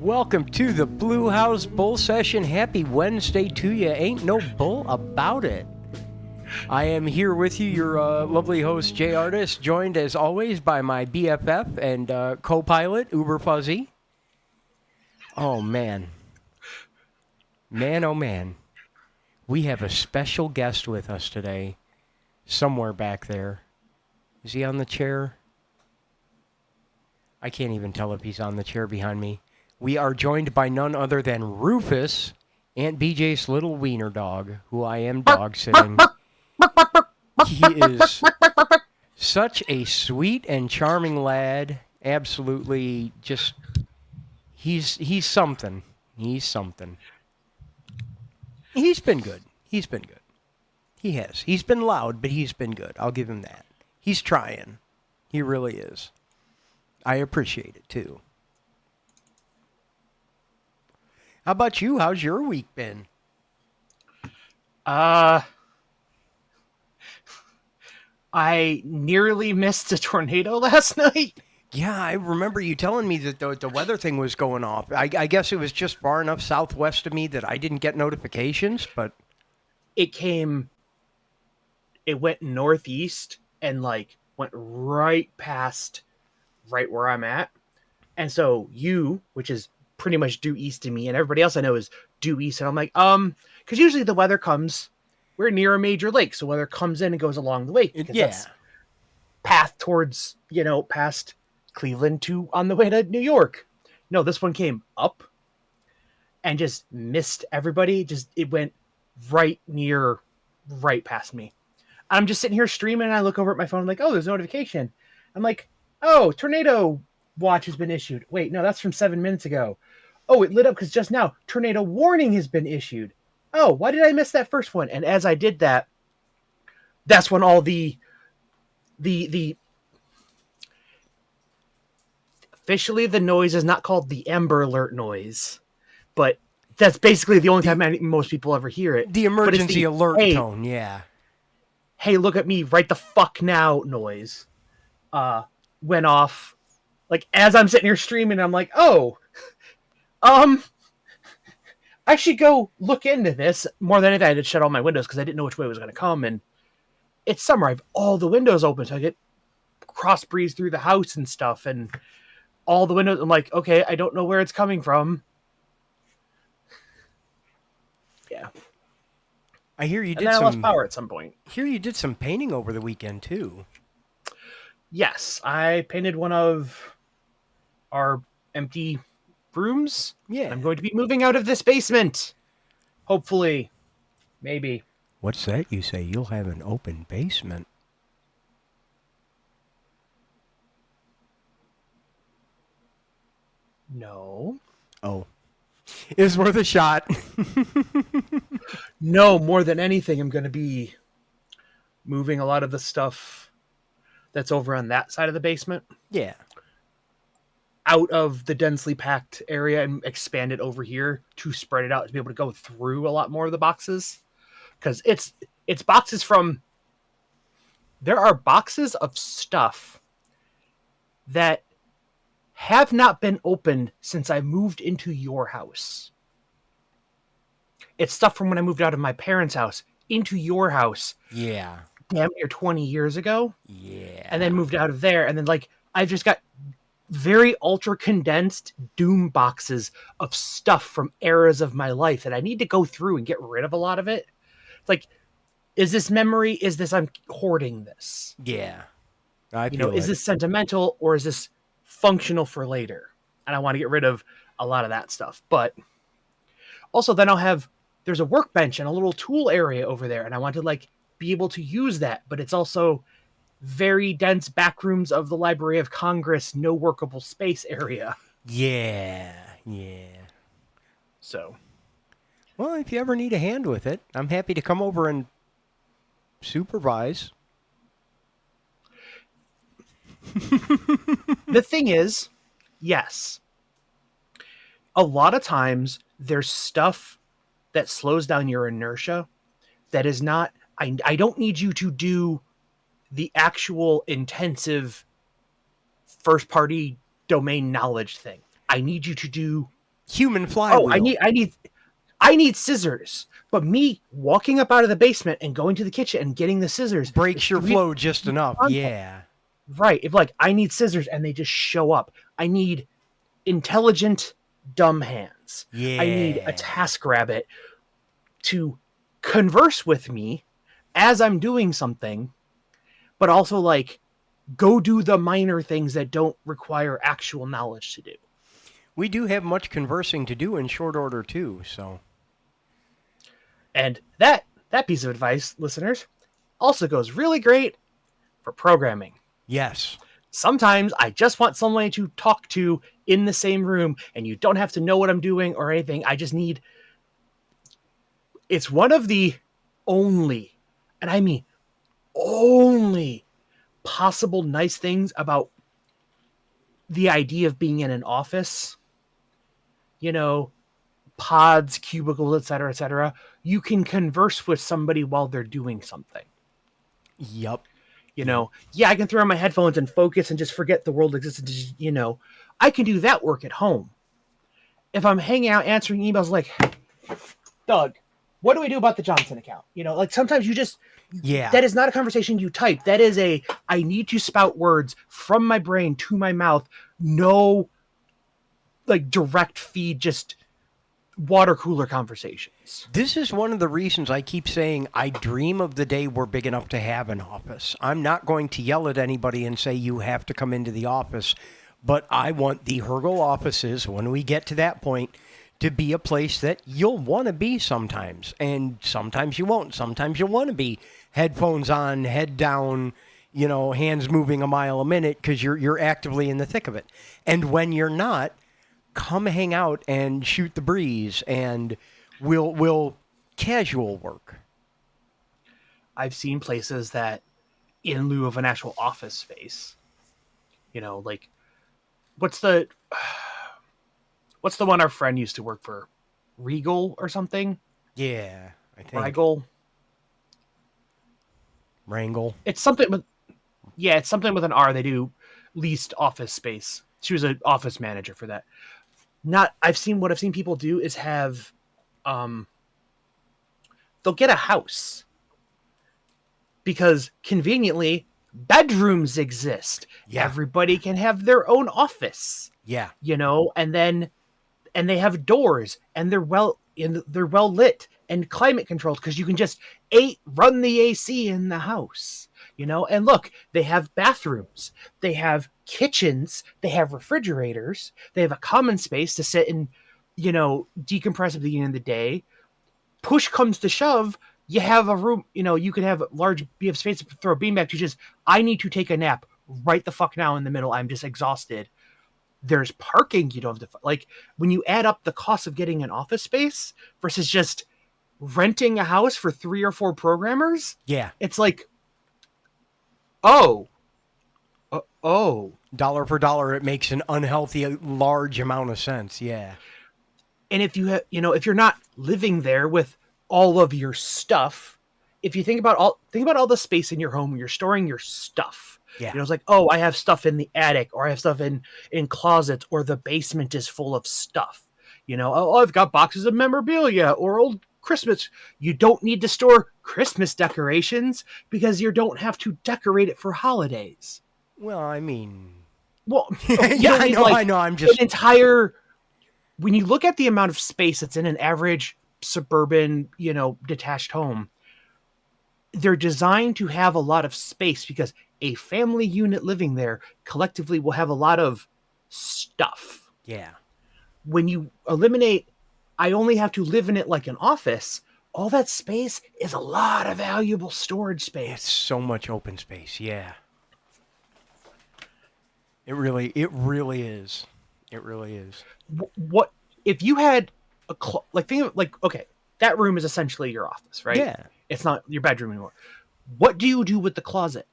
Welcome to the Blue House Bull Session. Happy Wednesday to you. Ain't no bull about it. I am here with you, your lovely host, Jay Artist, joined as always by my BFF and co-pilot, Uber Fuzzy. Oh, man. Man, oh, man. We have a special guest with us today, somewhere back there. Is he on the chair? I can't even tell if he's on the chair behind me. We are joined by none other than Rufus, Aunt BJ's little wiener dog, who I am dog sitting. He is such a sweet and charming lad. Absolutely, just he's something. He's something. He's been good. He's been good. He has. He's been loud, but he's been good. I'll give him that. He's trying. He really is. I appreciate it too. How about you? How's your week been? I nearly missed a tornado last night. Yeah, I remember you telling me that the weather thing was going off. I guess it was just far enough southwest of me that I didn't get notifications, but... It went northeast and, went right past right where I'm at. And so you, which is pretty much due east of me, and everybody else I know is due east. And I'm like, because usually the weather comes... We're near a major lake, so weather comes in and goes along the lake. Yeah. That's path towards, past Cleveland to on the way to New York. No, this one came up and just missed everybody. It went right past me. I'm just sitting here streaming, and I look over at my phone, like, oh, there's a notification. I'm like, oh, tornado watch has been issued. Wait, no, that's from 7 minutes ago. Oh, it lit up because just now tornado warning has been issued. Oh, why did I miss that first one? And as I did that, that's when all the officially the noise is not called the Amber Alert noise, but that's basically the only time most people ever hear it. The emergency alert tone, yeah. Hey, look at me, right the fuck now noise went off. Like, as I'm sitting here streaming, I'm like, oh, I should go look into this. More than anything, I had to shut all my windows because I didn't know which way it was going to come. And it's summer. I have all the windows open, so I get cross breeze through the house and stuff. And all the windows, I'm like, okay, I don't know where it's coming from. Yeah. I hear you did and then I lost power at some point. Hear you did some painting over the weekend, too. Yes, I painted one of our empty rooms. Yeah. I'm going to be moving out of this basement. Hopefully. Maybe. What's that you say? You'll have an open basement. No. Oh. It's worth a shot. No, more than anything, I'm going to be moving a lot of the stuff that's over on that side of the basement. Yeah. Out of the densely packed area and expand it over here to spread it out to be able to go through a lot more of the boxes. Because it's boxes from... There are boxes of stuff that have not been opened since I moved into your house. It's stuff from when I moved out of my parents' house into your house. Yeah. Damn near 20 years ago. Yeah. And then moved out of there. And then, I've just got very ultra condensed doom boxes of stuff from eras of my life that I need to go through and get rid of a lot of it. It's like, is this memory? Is this I'm hoarding this? Yeah. Is this sentimental or is this functional for later? And I want to get rid of a lot of that stuff. But also then there's a workbench and a little tool area over there. And I want to be able to use that, but it's also very dense back rooms of the Library of Congress, no workable space area. Yeah. So. Well, if you ever need a hand with it, I'm happy to come over and supervise. The thing is, yes, a lot of times there's stuff that slows down your inertia that is not, I don't need you to do the actual intensive first party domain knowledge thing. I need you to do Human Oh, flywheel. I need scissors. But me walking up out of the basement and going to the kitchen and getting the scissors Breaks is your 3 flow just enough. content. Yeah. Right. If like I need scissors and they just show up. I need intelligent dumb hands. I need a Yeah. TaskRabbit to converse with me as I'm doing something, but also like go do the minor things that don't require actual knowledge to do. We do have much conversing to do in short order, too, so. And that piece of advice, listeners, also goes really great for programming. Yes. Sometimes I just want someone to talk to in the same room, and you don't have to know what I'm doing or anything. I just need. It's one of the only, and I mean only, possible nice things about the idea of being in an office. You know, pods, cubicles, etc., etc. You can converse with somebody while they're doing something. Yup. You know, yeah, I can throw on my headphones and focus and just forget the world existed. You know, I can do that work at home. If I'm hanging out answering emails like, Doug, what do we do about the Johnson account? You know, like sometimes you just, Yeah. that is not a conversation you type. That is I need to spout words from my brain to my mouth. No, like direct feed, just water cooler conversations. This is one of the reasons I keep saying I dream of the day we're big enough to have an office. I'm not going to yell at anybody and say you have to come into the office, but I want the Hergel offices, when we get to that point, to be a place that you'll want to be sometimes. And sometimes you won't. Sometimes you'll want to be headphones on, head down, you know, hands moving a mile a minute because you're actively in the thick of it. And when you're not, come hang out and shoot the breeze, and we'll casual work. I've seen places that, in lieu of an actual office space, you know, like what's the one our friend used to work for, Regal or something? Yeah, I think Regal. Wrangle. It's something with, yeah, it's something with an R. They do leased office space. She was an office manager for that. Not I've seen people do is have they'll get a house because conveniently bedrooms exist. Yeah. Everybody can have their own office, Yeah. you know, and they have doors and they're well lit and climate controlled because you can just run the AC in the house, you know. And look, they have bathrooms, they have kitchens, they have refrigerators, they have a common space to sit and, you know, decompress at the beginning of the day. Push comes to shove, you have a room, you know, you can have space to throw a beanbag to just, I need to take a nap right the fuck now in the middle. I'm just exhausted. There's parking. You don't have to, like, when you add up the cost of getting an office space versus just renting a house for 3 or 4 programmers. Yeah. It's like, oh, dollar per dollar, it makes an unhealthy large amount of sense. Yeah. and if you have, you know, if you're not living there with all of your stuff, if you think about all the space in your home where you're storing your stuff. Yeah. You know, it's like, oh, I have stuff in the attic, or I have stuff in closets, or the basement is full of stuff. You know, oh, I've got boxes of memorabilia or old Christmas. You don't need to store Christmas decorations because you don't have to decorate it for holidays. Well, I mean, Well, yeah, I know. I'm just an entire. When you look at the amount of space that's in an average suburban, you know, detached home, they're designed to have a lot of space because a family unit living there collectively will have a lot of stuff. Yeah. When you eliminate, I only have to live in it like an office, all that space is a lot of valuable storage space. It's so much open space. Yeah. It really is. It really is. What if you had think of, like, okay, that room is essentially your office, right? Yeah. It's not your bedroom anymore. What do you do with the closet?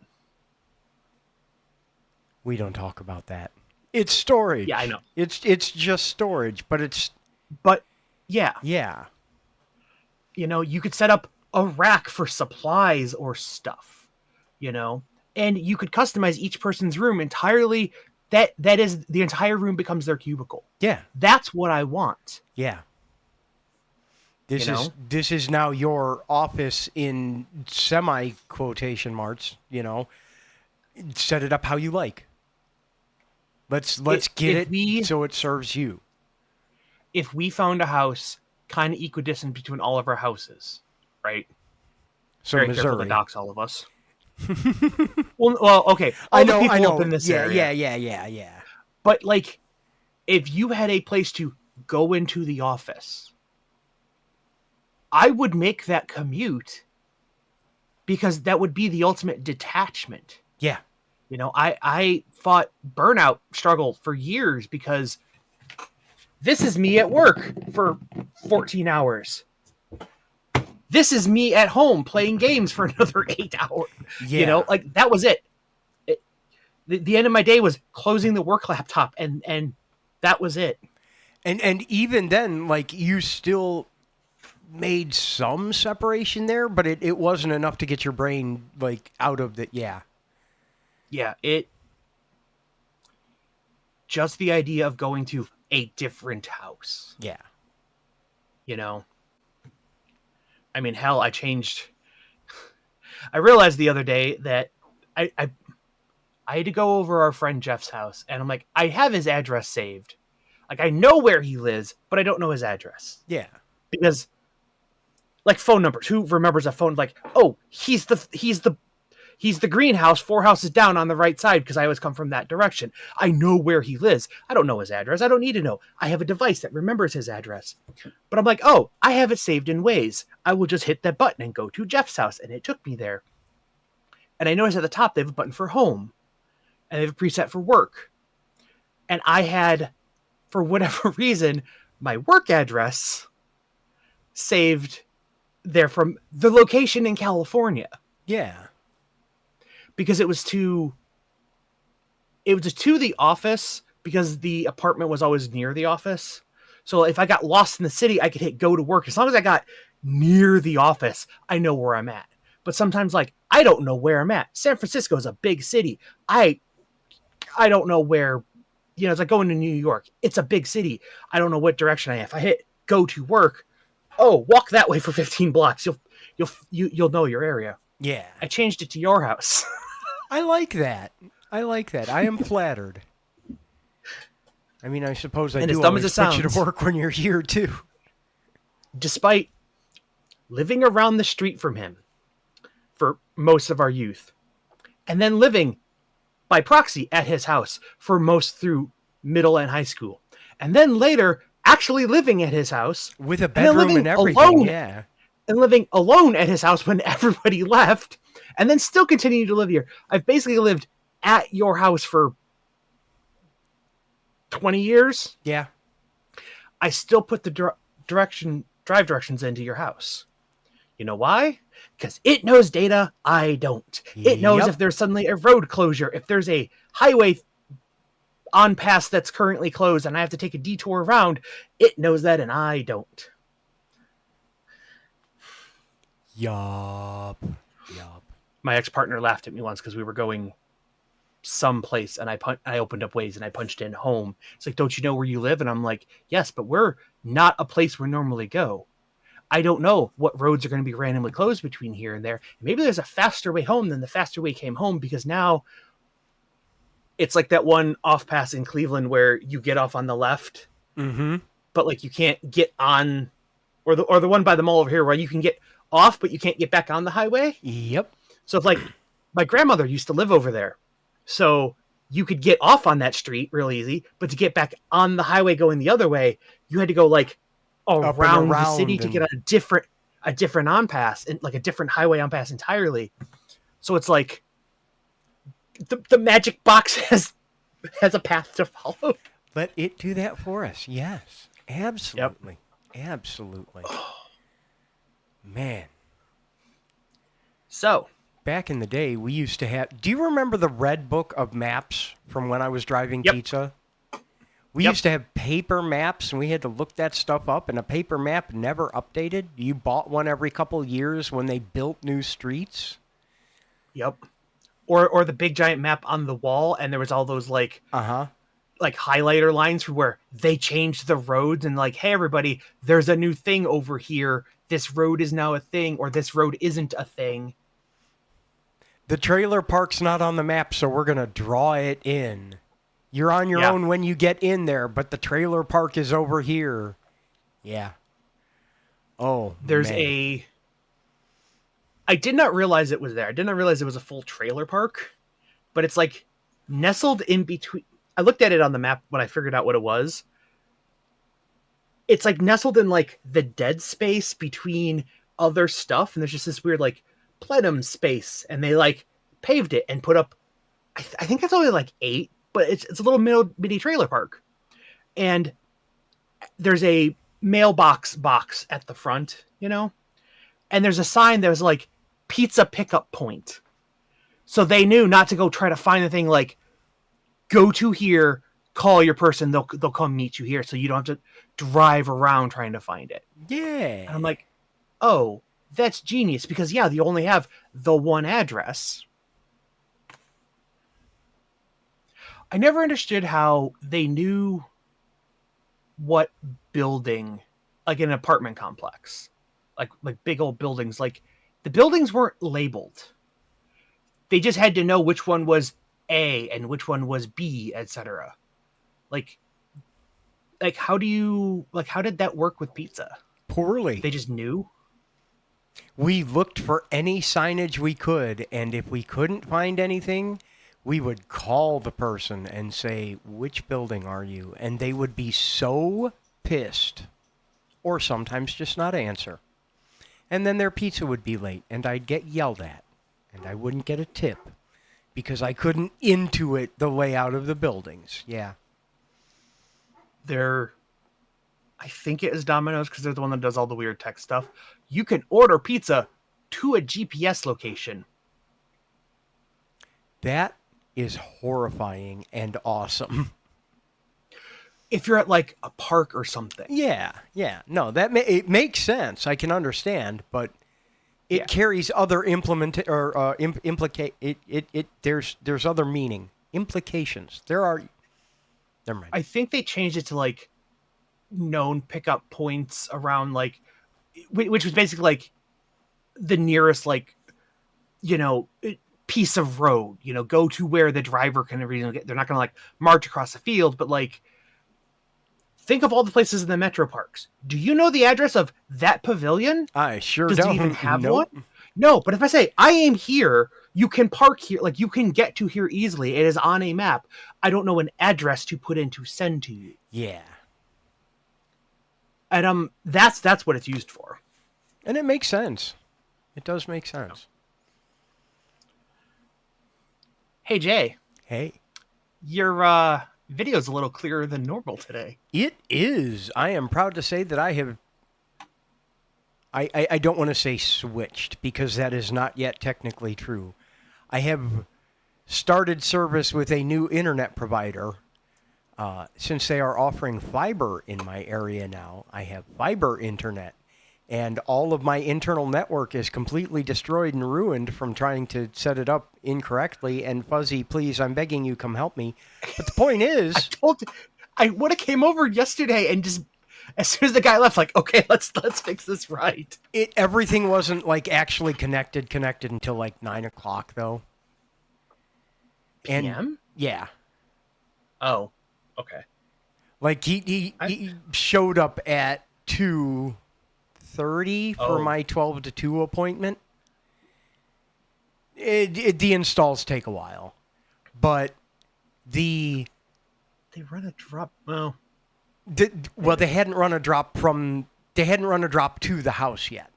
We don't talk about that. It's storage. Yeah, I know. It's just storage, but yeah. Yeah. You know, you could set up a rack for supplies or stuff, you know, and you could customize each person's room entirely that is the entire room becomes their cubicle. Yeah. That's what I want. Yeah. This You is know? this is now your office in semi quotation marks, you know. Set it up how you like. Let's get it so it serves you. If we found a house kind of equidistant between all of our houses, right? So Very careful to Missouri. dox all of us. well, okay. All the people up in this area. Yeah. But like, if you had a place to go into the office, I would make that commute because that would be the ultimate detachment. Yeah. You know, I fought burnout struggle for years because this is me at work for 14 hours. This is me at home playing games for another 8 hours. Yeah. You know, like that was it. The end of my day was closing the work laptop and that was it. And even then, like, you still made some separation there, but it wasn't enough to get your brain, like, out of the, yeah. Yeah, just the idea of going to a different house. Yeah. You know? I mean, hell, I realized the other day that I had to go over our friend Jeff's house, and I'm like, I have his address saved. Like, I know where he lives, but I don't know his address. Yeah. Because, like, phone numbers. Who remembers a phone? Like, oh, he's the greenhouse 4 houses down on the right side because I always come from that direction. I know where he lives. I don't know his address. I don't need to know. I have a device that remembers his address. But I'm like, oh, I have it saved in Waze. I will just hit that button and go to Jeff's house. And it took me there. And I noticed at the top they have a button for home. And they have a preset for work. And I had, for whatever reason, my work address saved there from the location in California. Yeah. Because it was to the office because the apartment was always near the office. So if I got lost in the city, I could hit go to work. As long as I got near the office, I know where I'm at. But sometimes, like, I don't know where I'm at. San Francisco is a big city. I don't know where, you know, it's like going to New York. It's a big city. I don't know what direction I am. If I hit go to work, oh, walk that way for 15 blocks. You'll know your area. Yeah. I changed it to your house. I like that. I am flattered. I mean, I suppose I And do as dumb always as it put you to sounds- work when you're here, too. Despite living around the street from him for most of our youth, and then living by proxy at his house for most through middle and high school, and then later actually living at his house with a bedroom and everything. Alone, yeah, and living alone at his house when everybody left, and then still continuing to live here. I've basically lived at your house for 20 years. Yeah. I still put the drive directions into your house. You know why? Because it knows data I don't. It knows if there's suddenly a road closure, if there's a highway on pass that's currently closed and I have to take a detour around, it knows that and I don't. Yup. My ex-partner laughed at me once because we were going someplace and I opened up Waze and I punched in home. It's like, don't you know where you live? And I'm like, yes, but we're not a place we normally go. I don't know what roads are going to be randomly closed between here and there. Maybe there's a faster way home than the faster way came home because now it's like that one off pass in Cleveland where you get off on the left, but like you can't get on, or the one by the mall over here where you can get off, but you can't get back on the highway. Yep. So if like my grandmother used to live over there, so you could get off on that street real easy, but to get back on the highway going the other way, you had to go like around the city to get on a different on pass and like a different highway on pass entirely. So it's like the magic box has a path to follow. Let it do that for us. Yes, absolutely. Yep. Absolutely. Man. So back in the day, we used to have... Do you remember the red book of maps from when I was driving pizza? We used to have paper maps, and we had to look that stuff up, and a paper map never updated. You bought one every couple of years when they built new streets. Yep. or the big giant map on the wall, and there was all those like Uh-huh. highlighter lines for where they changed the roads and like, hey everybody, there's a new thing over here. This road is now a thing, or this road isn't a thing. The trailer park's not on the map, so we're going to draw it in. You're on your Yeah. own when you get in there, but the trailer park is over here. Yeah. Oh, There's man. I did not realize it was there. I did not realize it was a full trailer park, but it's like nestled in between. I looked at it on the map when I figured out what it was. It's like nestled in like the dead space between other stuff, and there's just this weird like plenum space, and they like paved it and put up. I think it's only like 8, but it's a little mini trailer park, and there's a mailbox box at the front, and there's a sign that was like pizza pickup point. So they knew not to go try to find the thing, like go to here, call your person, they'll come meet you here, so you don't have to drive around trying to find it. Yeah. And I'm like, oh, that's genius, because yeah, you only have the one address. I never understood how they knew what building, like an apartment complex, like big old buildings, like the buildings weren't labeled. They just had to know which one was A and which one was B, etc. Like how did that work with pizza? Poorly. They just knew. We looked for any signage we could, and if we couldn't find anything, we would call the person and say, which building are you? And they would be so pissed, or sometimes just not answer. And then their pizza would be late, and I'd get yelled at, and I wouldn't get a tip because I couldn't intuit the layout of the buildings. Yeah. I think it is Domino's, because they're the one that does all the weird tech stuff. You can order pizza to a GPS location. That is horrifying and awesome. If you're at like a park or something. Yeah. No, it makes sense. I can understand, but it carries other there's other meaning, implications. Never mind. I think they changed it to like known pickup points around, like, which was basically like the nearest like piece of road. Go to where the driver can reasonably get. They're not going to like march across the field, but like think of all the places in the metro parks. Do you know the address of that pavilion? I sure Does don't. it even have Nope. one? No, but if I say I am here, you can park here, like you can get to here easily. It is on a map. I don't know an address to put in to send to you. Yeah. And that's what it's used for. And it makes sense. It does make sense. Hey Jay. Hey. Your video's a little clearer than normal today. It is. I am proud to say that I have... I don't want to say switched, because that is not yet technically true. I have started service with a new internet provider. Since they are offering fiber in my area now, I have fiber internet. And all of my internal network is completely destroyed and ruined from trying to set it up incorrectly. And Fuzzy, please, I'm begging you, come help me. But the point is... I would have came over yesterday and just... As soon as the guy left, like, okay, let's fix this right. Everything wasn't like actually connected until like 9 o'clock though. And PM? yeah. Oh, okay. Like he showed up at 2:30 for my 12 to 2 appointment. The installs take a while, but they run a drop. Well. They hadn't run a drop to the house yet.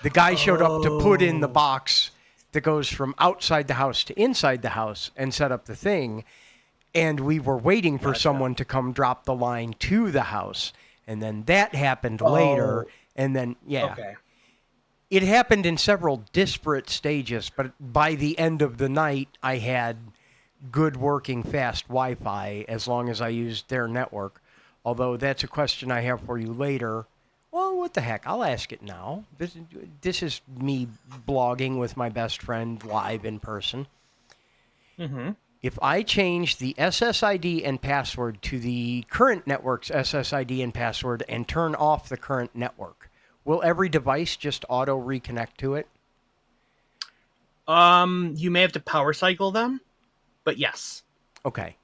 The guy showed up to put in the box that goes from outside the house to inside the house and set up the thing, and we were waiting for someone to come drop the line to the house, and then that happened later, and then Okay. It happened in several disparate stages, but by the end of the night I had good working fast Wi-Fi as long as I used their network. Although that's a question I have for you later. Well, what the heck? I'll ask it now. This is me blogging with my best friend live in person. Mm-hmm. If I change the SSID and password to the current network's SSID and password and turn off the current network, will every device just auto reconnect to it? You may have to power cycle them, but yes. Okay.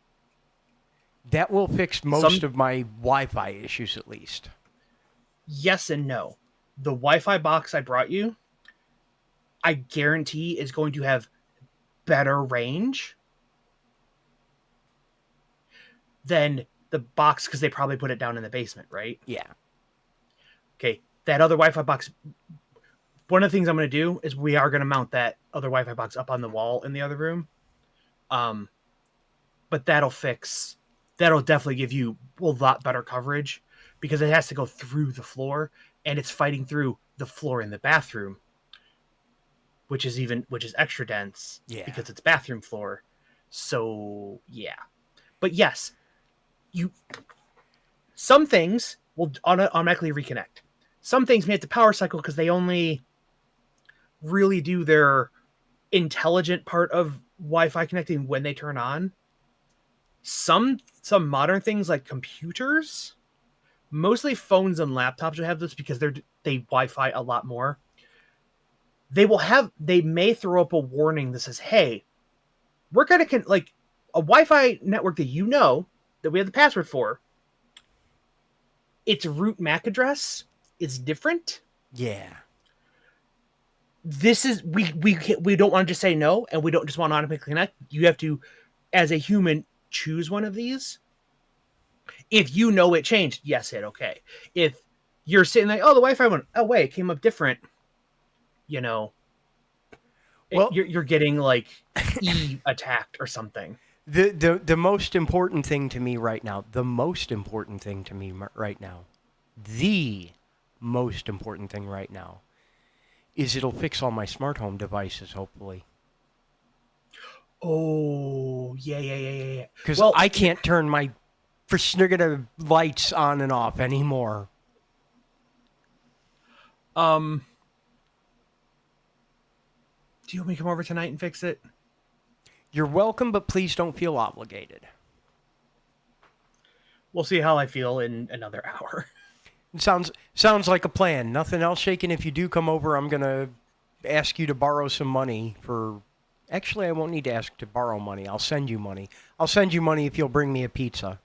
That will fix most Some of my Wi-Fi issues, at least. yes and no. The Wi-Fi box I brought you, I guarantee is going to have better range than the box because they probably put it down in the basement, right? Yeah. Okay. That other Wi-Fi box. One of the things I'm going to do is we are going to mount that other Wi-Fi box up on the wall in the other room. Um, but that'll definitely give you a lot better coverage because it has to go through the floor and it's fighting through the floor in the bathroom, which is extra dense Yeah. because it's bathroom floor. So yeah, but yes, you some things will automatically reconnect. Some things may have to power cycle because they only really do their intelligent part of Wi-Fi connecting when they turn on. Some modern things like computers, mostly phones and laptops will have this because they Wi-Fi a lot more. They may throw up a warning that says, "Hey, we're gonna like a Wi-Fi network that we have the password for. Its root MAC address is different. Yeah. This is we don't want to just say no, and we don't just want to automatically connect. You have to, as a human, choose one of these. If you know it changed, yes, hit okay. If you're sitting like, oh, the Wi-Fi went, oh wait, it came up different. You know, Well, you're getting like attacked or something. the most important thing to me right now, the most important thing right now is it'll fix all my smart home devices, hopefully. Oh yeah. Because Well, I can't turn my friggin' lights on and off anymore. um, do you want me to come over tonight and fix it? You're welcome, but please don't feel obligated. We'll see how I feel in another hour. Sounds like a plan. Nothing else shaking. If you do come over, I'm gonna ask you to borrow some money for. Actually, I won't need to ask to borrow money. I'll send you money. I'll send you money if you'll bring me a pizza.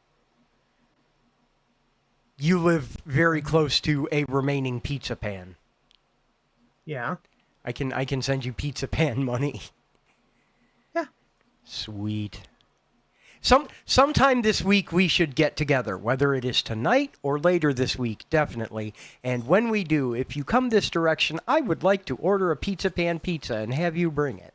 You live very close to a remaining pizza pan. Yeah. I can send you pizza pan money. Yeah. Sweet. Sometime this week we should get together, whether it is tonight or later this week, definitely. And when we do, if you come this direction, I would like to order a pizza pan pizza and have you bring it.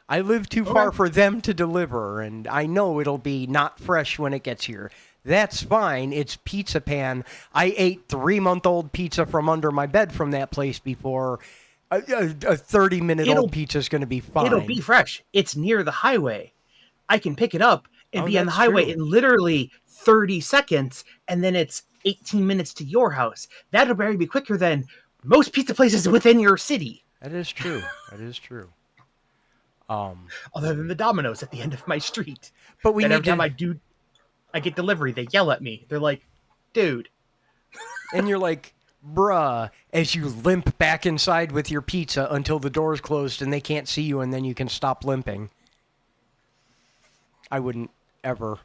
I live too far for them to deliver, and I know it'll be not fresh when it gets here. That's fine. It's pizza pan. I ate 3-month-old pizza from under my bed from that place before. A 30-minute-old pizza is going to be fine. It'll be fresh. It's near the highway. I can pick it up and be on the that's highway true. in literally 30 seconds, and then it's 18 minutes to your house. That'll probably be quicker than most pizza places within your city. That is true. That is true. Other than the Domino's at the end of my street. But we that need every time to. I get delivery, they yell at me. They're like, dude. And you're like, bruh, as you limp back inside with your pizza until the door's closed and they can't see you and then you can stop limping. I would never.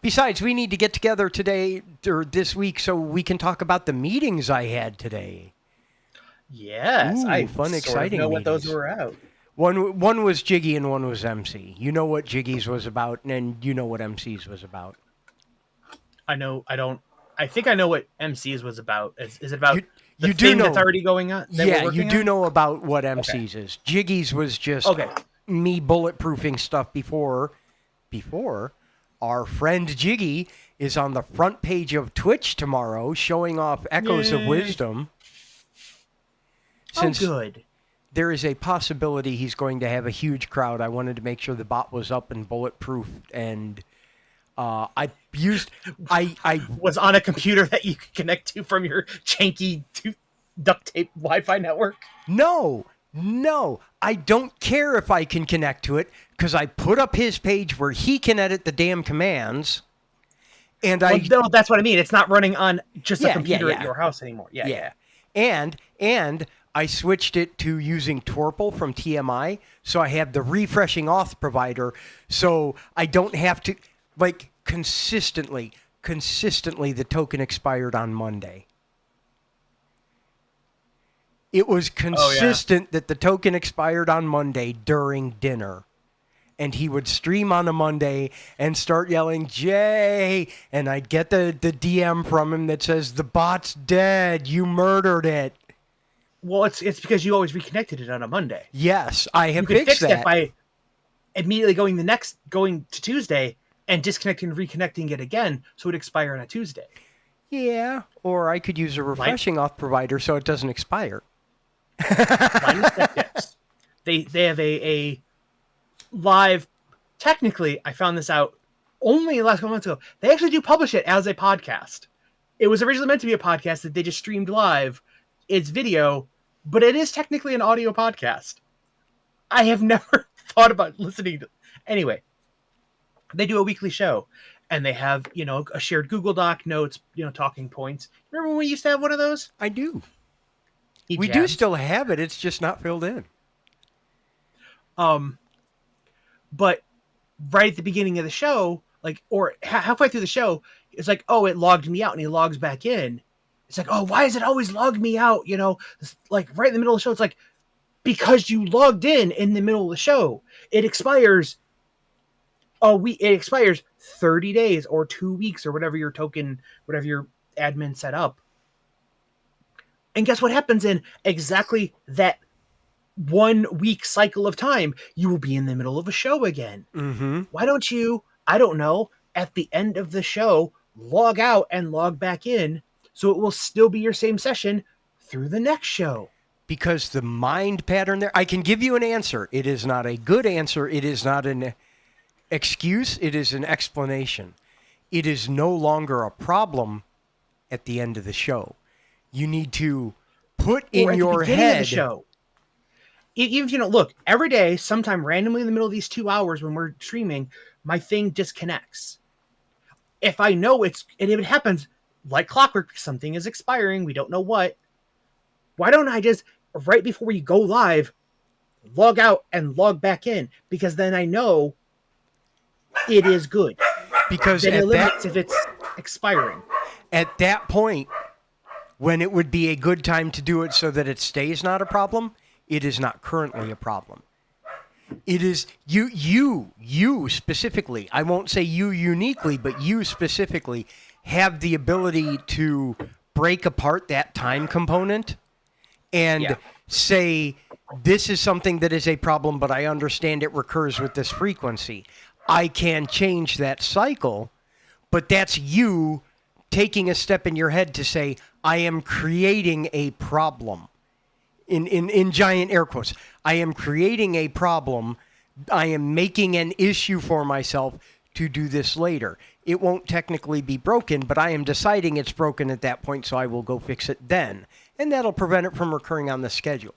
Besides, we need to get together today or this week so we can talk about the meetings I had today. Yes, Ooh, I fun, sort exciting of know what those meetings. were out. One was Jiggy and one was MC. You know what Jiggy's was about, and you know what MC's was about. I think I know what MC's was about. Is it about you the do thing know that's already going on? Yeah, you do on? know about what MC's is. Jiggy's was just me bulletproofing stuff before our friend Jiggy is on the front page of Twitch tomorrow showing off Echoes of Wisdom. Since good. there is a possibility he's going to have a huge crowd, I wanted to make sure the bot was up and bulletproof, and I was on a computer that you could connect to from your janky duct tape Wi-Fi network. No, No, I don't care if I can connect to it because I put up his page where he can edit the damn commands. And Well, no, that's what I mean. It's not running on just a computer at yeah. your house anymore. Yeah. And I switched it to using Torple from TMI, so I have the refreshing auth provider, so I don't have to like consistently the token expired on Monday. It was consistent that the token expired on Monday during dinner. And he would stream on a Monday and start yelling, Jay. And I'd get the DM from him that says, the bot's dead. You murdered it. Well, it's because you always reconnected it on a Monday. Yes, I have you could fixed fix that. By immediately going to Tuesday and disconnecting and reconnecting it again so it would expire on a Tuesday. Yeah, or I could use a refreshing auth provider so it doesn't expire. Yes. They have a live. Technically, I found this out only last couple months ago. They actually do publish it as a podcast. It was originally meant to be a podcast that they just streamed live. It's video, but it is technically an audio podcast. I have never thought about listening to. Anyway, they do a weekly show, and they have a shared Google Doc, notes, talking points. Remember when we used to have one of those? I do. We do still have it. It's just not filled in. But right at the beginning of the show, or halfway through the show, it's like, oh, it logged me out, and he logs back in. It's like, oh, why does it always log me out? Like right in the middle of the show, it's like, because you logged in the middle of the show. It expires. It expires 30 days or 2 weeks or whatever your admin set up. And guess what happens in exactly that 1 week cycle of time? You will be in the middle of a show again. Mm-hmm. Why don't you, I don't know, at the end of the show, log out and log back in so it will still be your same session through the next show? Because the mind pattern there, I can give you an answer. It is not a good answer. It is not an excuse. It is an explanation. It is no longer a problem at the end of the show. You need to put in your head. Of the show. Even if you don't look, every day, sometime randomly in the middle of these 2 hours when we're streaming, my thing disconnects. If I know and if it happens like clockwork, something is expiring, we don't know what. Why don't I just, right before we go live, log out and log back in? Because then I know it is good. Because then it limits if it's expiring. At that point, when it would be a good time to do it so that it stays not a problem, it is not currently a problem. It is you specifically, I won't say you uniquely, but you specifically have the ability to break apart that time component and say, this is something that is a problem, but I understand it recurs with this frequency. I can change that cycle, but that's you taking a step in your head to say, I am creating a problem. In giant air quotes, I am creating a problem. I am making an issue for myself to do this later. It won't technically be broken, but I am deciding it's broken at that point, so I will go fix it then. And that'll prevent it from recurring on the schedule.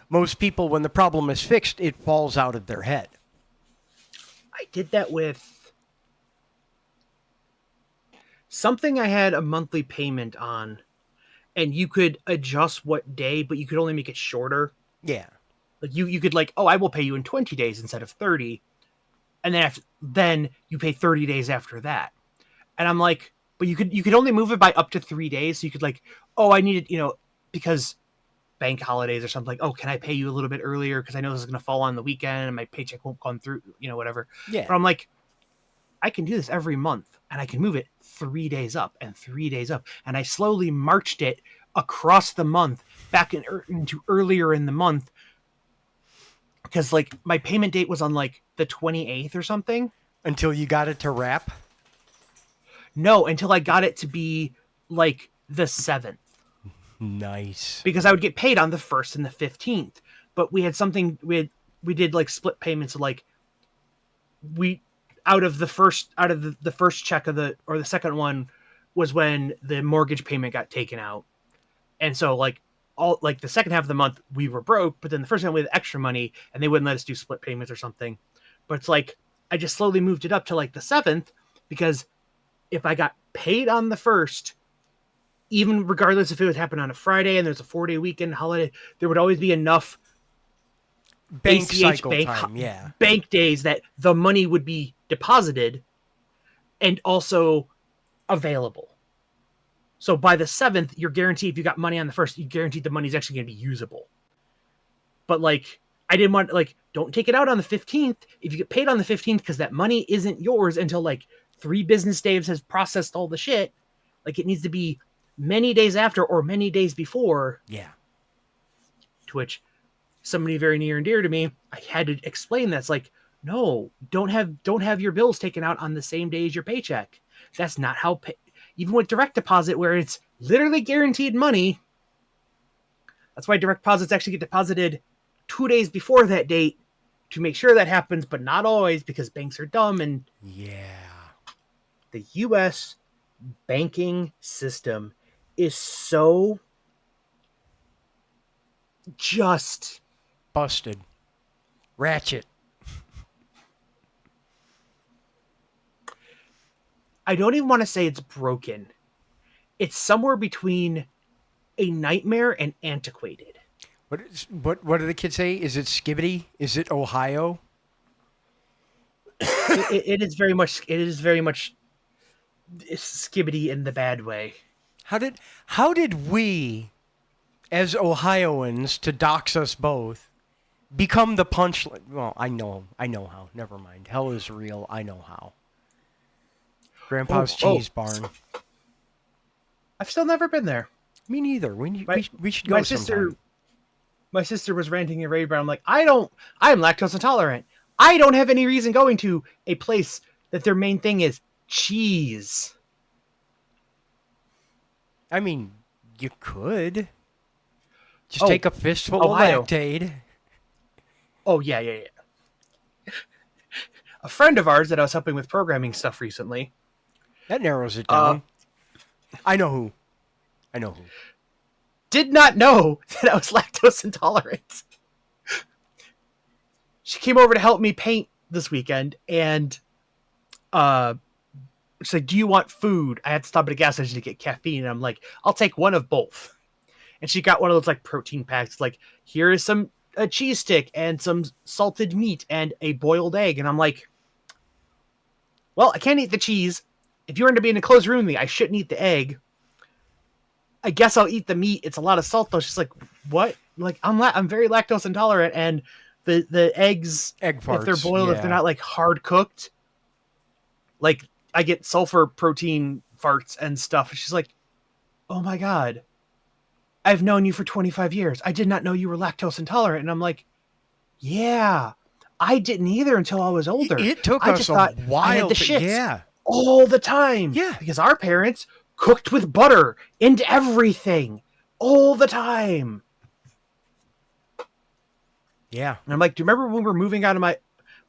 Most people, when the problem is fixed, it falls out of their head. I did that with something I had a monthly payment on, and you could adjust what day, but you could only make it shorter. Yeah. Like you could I will pay you in 20 days instead of 30. And then you pay 30 days after that. And I'm like, but you could only move it by up to 3 days. So you could I needed, because bank holidays or something, can I pay you a little bit earlier? Because I know this is going to fall on the weekend and my paycheck won't come through, whatever. Yeah. But I'm like, I can do this every month and I can move it 3 days up and 3 days up. And I slowly marched it across the month back into earlier in the month. Because my payment date was on the 28th or something. Until you got it to wrap? No, until I got it to be the 7th. Nice. Because I would get paid on the 1st and the 15th. But we had something, we did split payments. So we out of the first check or the second one was when the mortgage payment got taken out. And so all like the second half of the month we were broke, but then the first time we had extra money and they wouldn't let us do split payments or something. But it's like I just slowly moved it up to like the 7th, because if I got paid on the 1st, even regardless if it would happen on a Friday and there's a 4-day weekend holiday, there would always be enough Bank ACH cycle time, yeah. bank days that the money would be deposited and also available. So by the 7th, you're guaranteed, if you got money on the 1st, you're guaranteed the money's actually going to be usable. But like, I didn't want, like, don't take it out on the 15th if you get paid on the 15th, because that money isn't yours until like 3 business days has processed all the shit. Like, it needs to be many days after or many days before. Yeah. To which somebody very near and dear to me, I had to explain that's like, no, don't have your bills taken out on the same day as your paycheck. That's not how even with direct deposit, where it's literally guaranteed money. That's why direct deposits actually get deposited 2 days before that date to make sure that happens, but not always, because banks are dumb. And the US banking system is so just busted. Ratchet. I don't even want to say it's broken. It's somewhere between a nightmare and antiquated. What do the kids say? Is it skibbity? Is it Ohio? It is very much. It is very much skibbity in the bad way. How did we, as Ohioans, to dox us both, become the punchline? Well, I know how. Never mind. Hell is real. I know how. Grandpa's cheese barn. I've still never been there. Me neither. We should go sometime. My sister was ranting and raving about. I'm like, I'm lactose intolerant. I don't have any reason going to a place that their main thing is cheese. I mean, you could just take a fistful of Lactaid. Oh yeah. A friend of ours that I was helping with programming stuff recently. That narrows it down. I know who. Did not know that I was lactose intolerant. She came over to help me paint this weekend, and she's like, "Do you want food?" I had to stop at a gas station to get caffeine, and I'm like, "I'll take one of both." And she got one of those like protein packs, like, here is a cheese stick and some salted meat and a boiled egg, and I'm like, well, I can't eat the cheese. If you were to be in a closed room with me, I shouldn't eat the egg. I guess I'll eat the meat. It's a lot of salt though. She's like, what? Like, I'm very lactose intolerant, and the eggs, farts, if they're boiled, if they're not like hard cooked, like I get sulfur protein farts and stuff. She's like, oh my God, I've known you for 25 years. I did not know you were lactose intolerant. And I'm like, yeah, I didn't either until I was older. It took us a while. I had the shits all the time. Yeah. Because our parents cooked with butter into everything all the time. Yeah. And I'm like, do you remember when we were moving out of my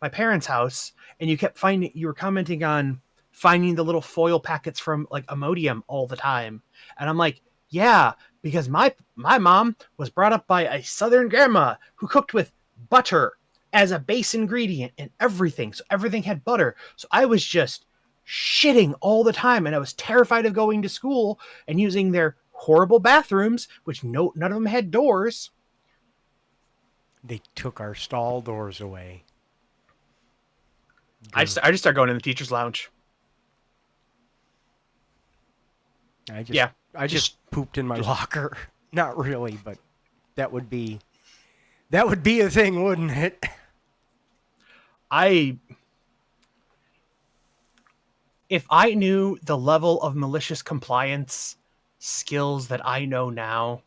parents' house and you were commenting on finding the little foil packets from like Imodium all the time? And I'm like, yeah, because my mom was brought up by a Southern grandma who cooked with butter as a base ingredient in everything. So everything had butter. So I was just shitting all the time, and I was terrified of going to school and using their horrible bathrooms, which none of them had doors. They took our stall doors away. I just started going in the teacher's lounge. I just pooped in my locker. Not really, but that would be a thing, wouldn't it? If I knew the level of malicious compliance skills that I know now,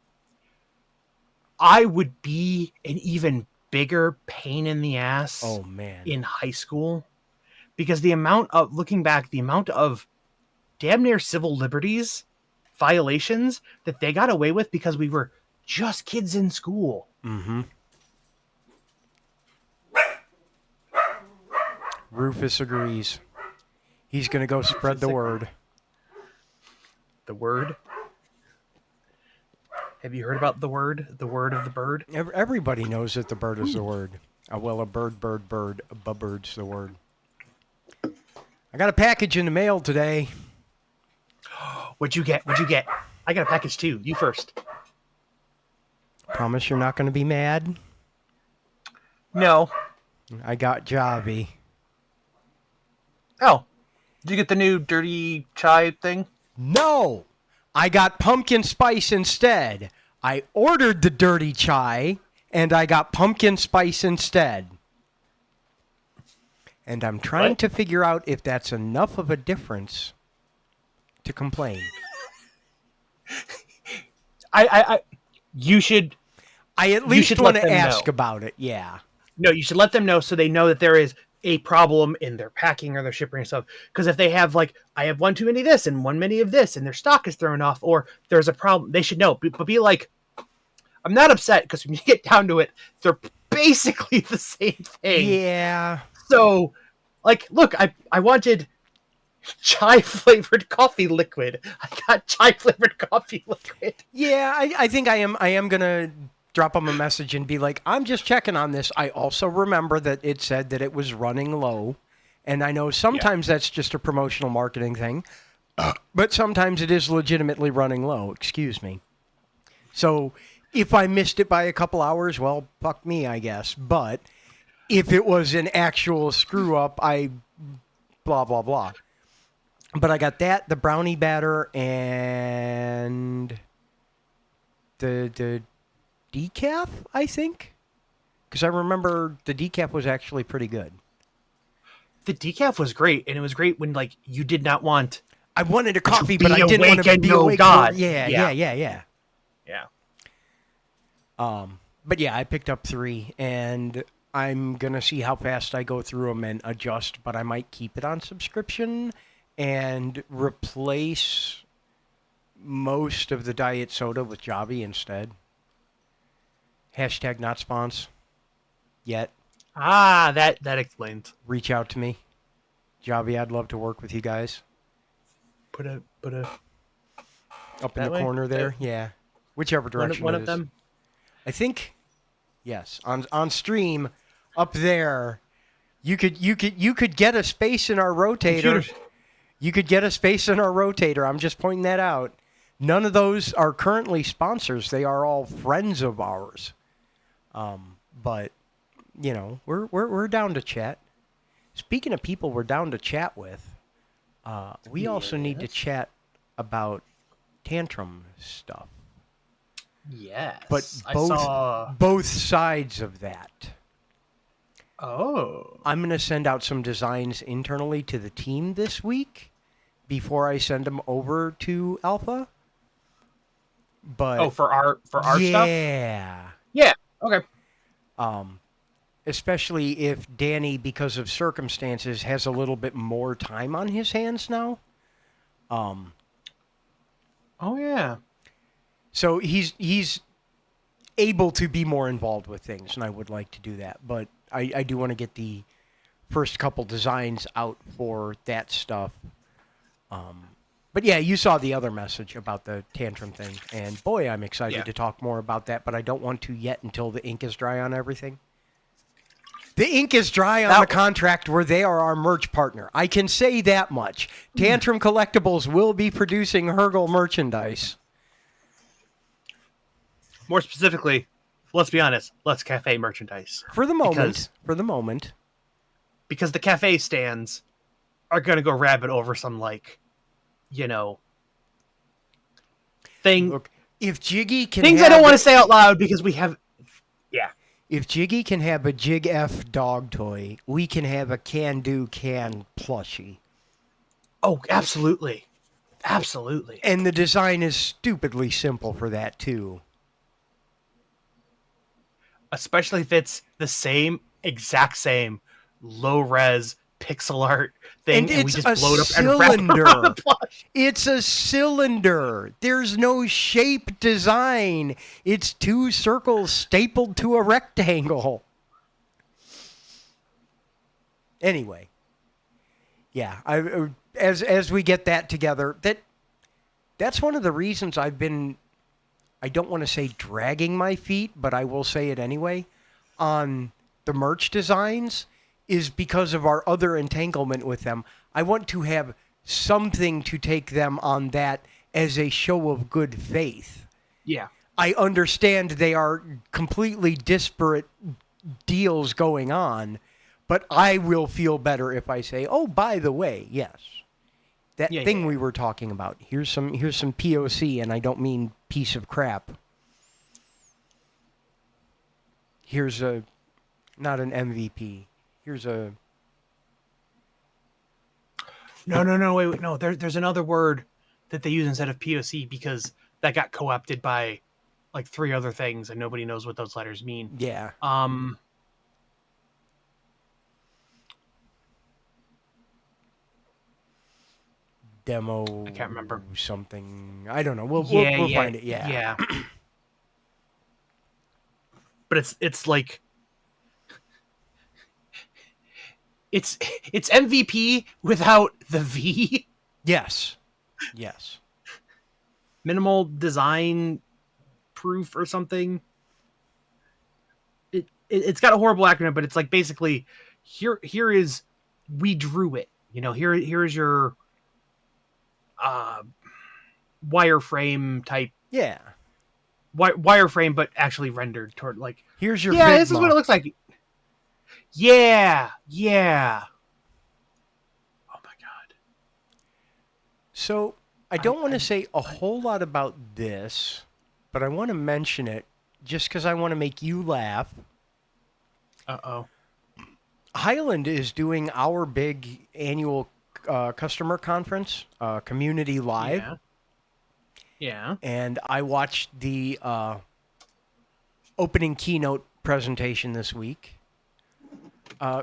I would be an even bigger pain in the ass. Oh man. In high school, because the amount of damn near civil liberties violations that they got away with because we were just kids in school. Mm-hmm. Rufus agrees. He's going to go spread the word. The word? Have you heard about the word of the bird? Everybody knows that the bird is the word. Well, a bird, a bird's the word. I got a package in the mail today. What'd you get? I got a package too. You first. Promise you're not going to be mad? No. I got Javi. Oh. Did you get the new dirty chai thing? No! I got pumpkin spice instead. I ordered the dirty chai, and I got pumpkin spice instead. And I'm trying to figure out if that's enough of a difference to complain. You should. I at least want to ask about it, yeah. No, you should let them know so they know that there is a problem in their packing or their shipping and stuff. Because if they have, like, I have one too many of this and one many of this, and their stock is thrown off, or there's a problem, they should know. But be like, I'm not upset, because when you get down to it, they're basically the same thing. Yeah. So, like, look, I wanted chai-flavored coffee liquid. I got chai-flavored coffee liquid. Yeah, I think I am going to drop them a message and be like, I'm just checking on this. I also remember that it said that it was running low. And I know sometimes that's just a promotional marketing thing. But sometimes it is legitimately running low. Excuse me. So if I missed it by a couple hours, well, fuck me, I guess. But if it was an actual screw up, I blah, blah, blah. But I got that, the brownie batter, and the decaf, I think. Because I remember the decaf was actually pretty good. The decaf was great, and it was great when, like, you did not want... I wanted a coffee, but I didn't want to be awake. Yeah. But yeah, I picked up 3, and I'm going to see how fast I go through them and adjust, but I might keep it on subscription and replace most of the diet soda with Javi instead. Hashtag not spons yet. Ah, that explains. Reach out to me. Javi, I'd love to work with you guys. Put a up in the corner there. Yeah. Whichever direction one it of is. them. I think yes, on stream up there you could get a space in our rotator. Computers. You could get a space in our rotator. I'm just pointing that out. None of those are currently sponsors. They are all friends of ours. But you know, we're down to chat. Speaking of people we're down to chat with, we also need to chat about tantrum stuff. Yes. But both sides of that. Oh. I'm going to send out some designs internally to the team this week before I send them over to Alpha. But for our stuff? Yeah. Yeah. Okay. Especially if Danny, because of circumstances, has a little bit more time on his hands now. Oh yeah. So he's able to be more involved with things, and I would like to do that. But I do want to get the first couple designs out for that stuff. But yeah, you saw the other message about the tantrum thing, and boy, I'm excited to talk more about that, but I don't want to yet until the ink is dry on everything. The ink is dry on the contract where they are our merch partner. I can say that much. Tantrum Collectibles will be producing Hergel merchandise. More specifically, let's be honest, Let's Cafe merchandise. For the moment. Because the cafe stands are going to go rabbit over some, like, you know, thing. Look, if Jiggy can things I don't want to say out loud because we have... Yeah. If Jiggy can have a Jig F dog toy, we can have a Can-Do Can plushie. Oh, absolutely. Absolutely. And the design is stupidly simple for that, too. Especially if it's the exact same low-res pixel art thing, and we just blow it up and wrap it around the plush. It's a cylinder. There's no shape design. It's 2 circles stapled to a rectangle. Anyway, yeah, as we get that together, that's one of the reasons I've been I don't want to say dragging my feet, but I will say it anyway, on the merch designs is because of our other entanglement with them. I want to have something to take them on that as a show of good faith. Yeah. I understand they are completely disparate deals going on, but I will feel better if I say, oh, by the way, yes, that thing we were talking about. Here's some POC, and I don't mean piece of crap. Here's not an MVP. Here's a... No, wait. No, there's another word that they use instead of POC because that got co-opted by like 3 other things and nobody knows what those letters mean. Yeah. Demo. I can't remember. Something. I don't know. We'll find it. Yeah. But it's like it's MVP without the V. Yes. Minimal design proof or something. It's got a horrible acronym, but it's like basically here is we drew it. You know, here is your wireframe type. Yeah. Wireframe, but actually rendered toward like. Here's your. Yeah, this is what it looks like. Yeah. Oh my god. So I don't want to say a whole lot about this, but I want to mention it just because I want to make you laugh. Uh-oh. Highland is doing our big annual customer conference, Community Live. Yeah. And I watched the opening keynote presentation this week.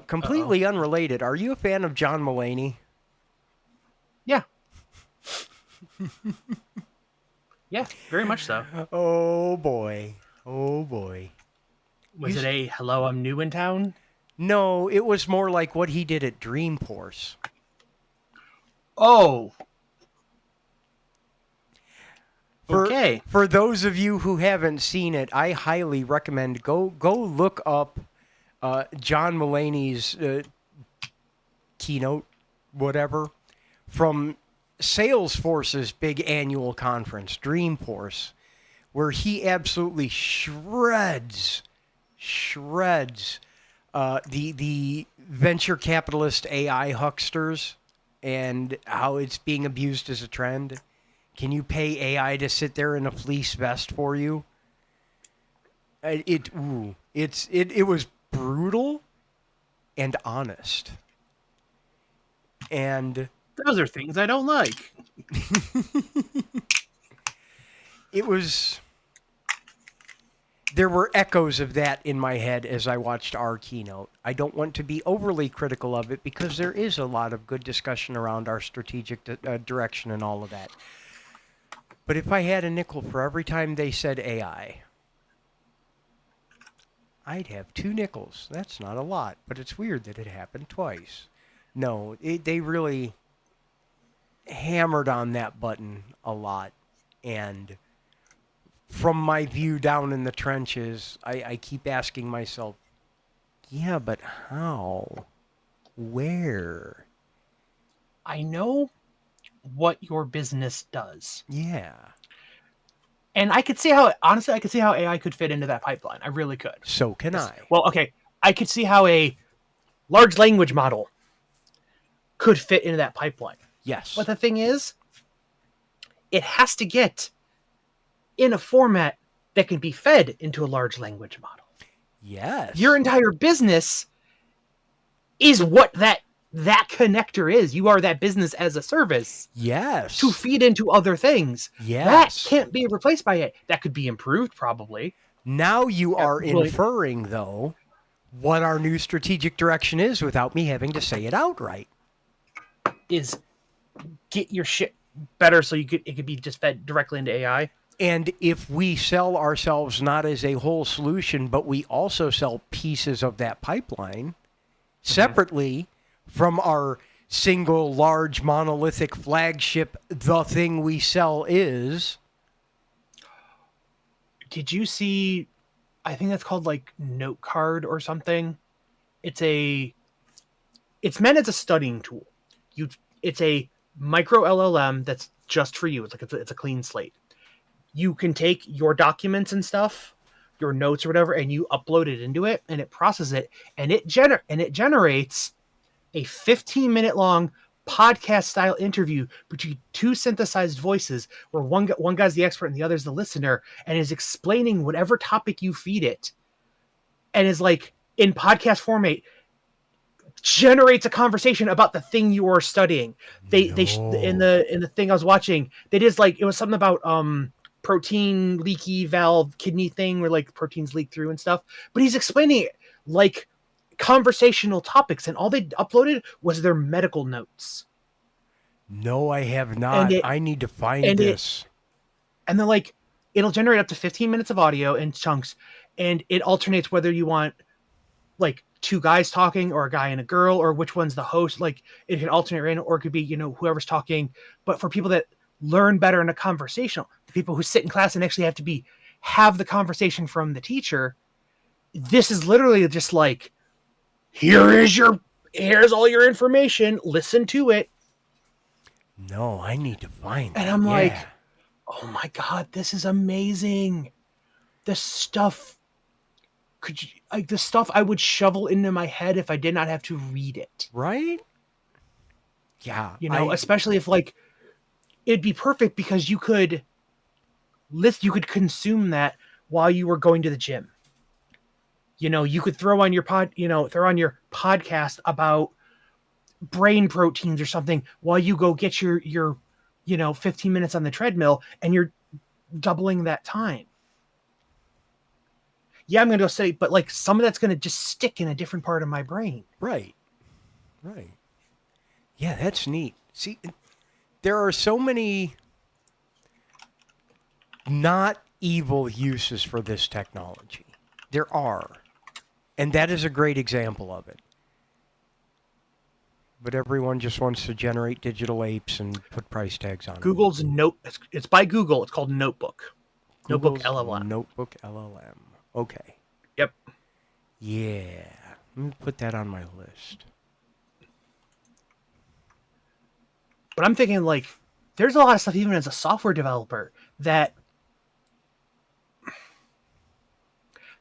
Completely unrelated. Are you a fan of John Mulaney? Yeah. Yeah, very much so. Oh boy. Was it a hello, I'm new in town? No, it was more like what he did at Dreamforce. Oh. Okay. For those of you who haven't seen it, I highly recommend go look up John Mulaney's keynote, whatever, from Salesforce's big annual conference, Dreamforce, where he absolutely shreds the venture capitalist AI hucksters and how it's being abused as a trend. Can you pay AI to sit there in a fleece vest for you? It was brutal and honest. And those are things I don't like. There were echoes of that in my head as I watched our keynote. I don't want to be overly critical of it because there is a lot of good discussion around our strategic direction and all of that. But if I had a nickel for every time they said AI, I'd have 2 nickels. That's not a lot, but it's weird that it happened twice. No, they really hammered on that button a lot. And from my view down in the trenches, I keep asking myself, yeah, but how? Where? I know what your business does. Yeah. And I could see how AI could fit into that pipeline. I really could. So can I. Well, okay. I could see how a large language model could fit into that pipeline. Yes. But the thing is, it has to get in a format that can be fed into a large language model. Yes. Your entire business is what that connector is. You are that business as a service. Yes. To feed into other things. Yes. That can't be replaced by it. That could be improved, probably. Now you are inferring, though, what our new strategic direction is without me having to say it outright. Is get your shit better so it could be just fed directly into AI. And if we sell ourselves not as a whole solution, but we also sell pieces of that pipeline separately from our single large monolithic flagship, the thing we sell is. did you see, I think that's called like Note Card or something. It's meant as a studying tool. It's a micro LLM that's just for you. It's a clean slate. You can take your documents and stuff, your notes or whatever, and you upload it into it, and it processes it, and it generates a 15-minute long podcast style interview between two synthesized voices, where one guy's the expert and the other's the listener, and is explaining whatever topic you feed it, and is like in podcast generates a conversation about the thing you are studying. In the thing I was watching, they did like, it was something about protein leaky valve kidney thing where like proteins leak through and stuff, but he's explaining it like conversational topics, and all they uploaded was their medical notes. No, I have not. I need to find this. And then like, it'll generate up to 15 minutes of audio in chunks, and it alternates whether you want like two guys talking or a guy and a girl, or which one's the host. Like, it can alternate random, or it could be, whoever's talking. But for people that learn better in a conversational, the people who sit in class and actually have to have the conversation from the teacher, this is literally just like, here's all your information, listen to it. No, I need to find it. And I'm like, oh my God, this is amazing. This stuff the stuff I would shovel into my head if I did not have to read it. Right? Yeah. Especially if like, it'd be perfect because you could consume that while you were going to the gym. You could throw on your podcast about brain proteins or something while you go get your 15 minutes on the treadmill, and you're doubling that time. Yeah, I'm going to go study, but like some of that's going to just stick in a different part of my brain. Right. Yeah, that's neat. See, there are so many not evil uses for this technology. There are. And that is a great example of it. But everyone just wants to generate digital apes and put price tags on Google's them. It's by Google. It's called Notebook. Google's Notebook LLM. Notebook LLM. Okay. Yep. Yeah. Let me put that on my list. But I'm thinking like, there's a lot of stuff even as a software developer that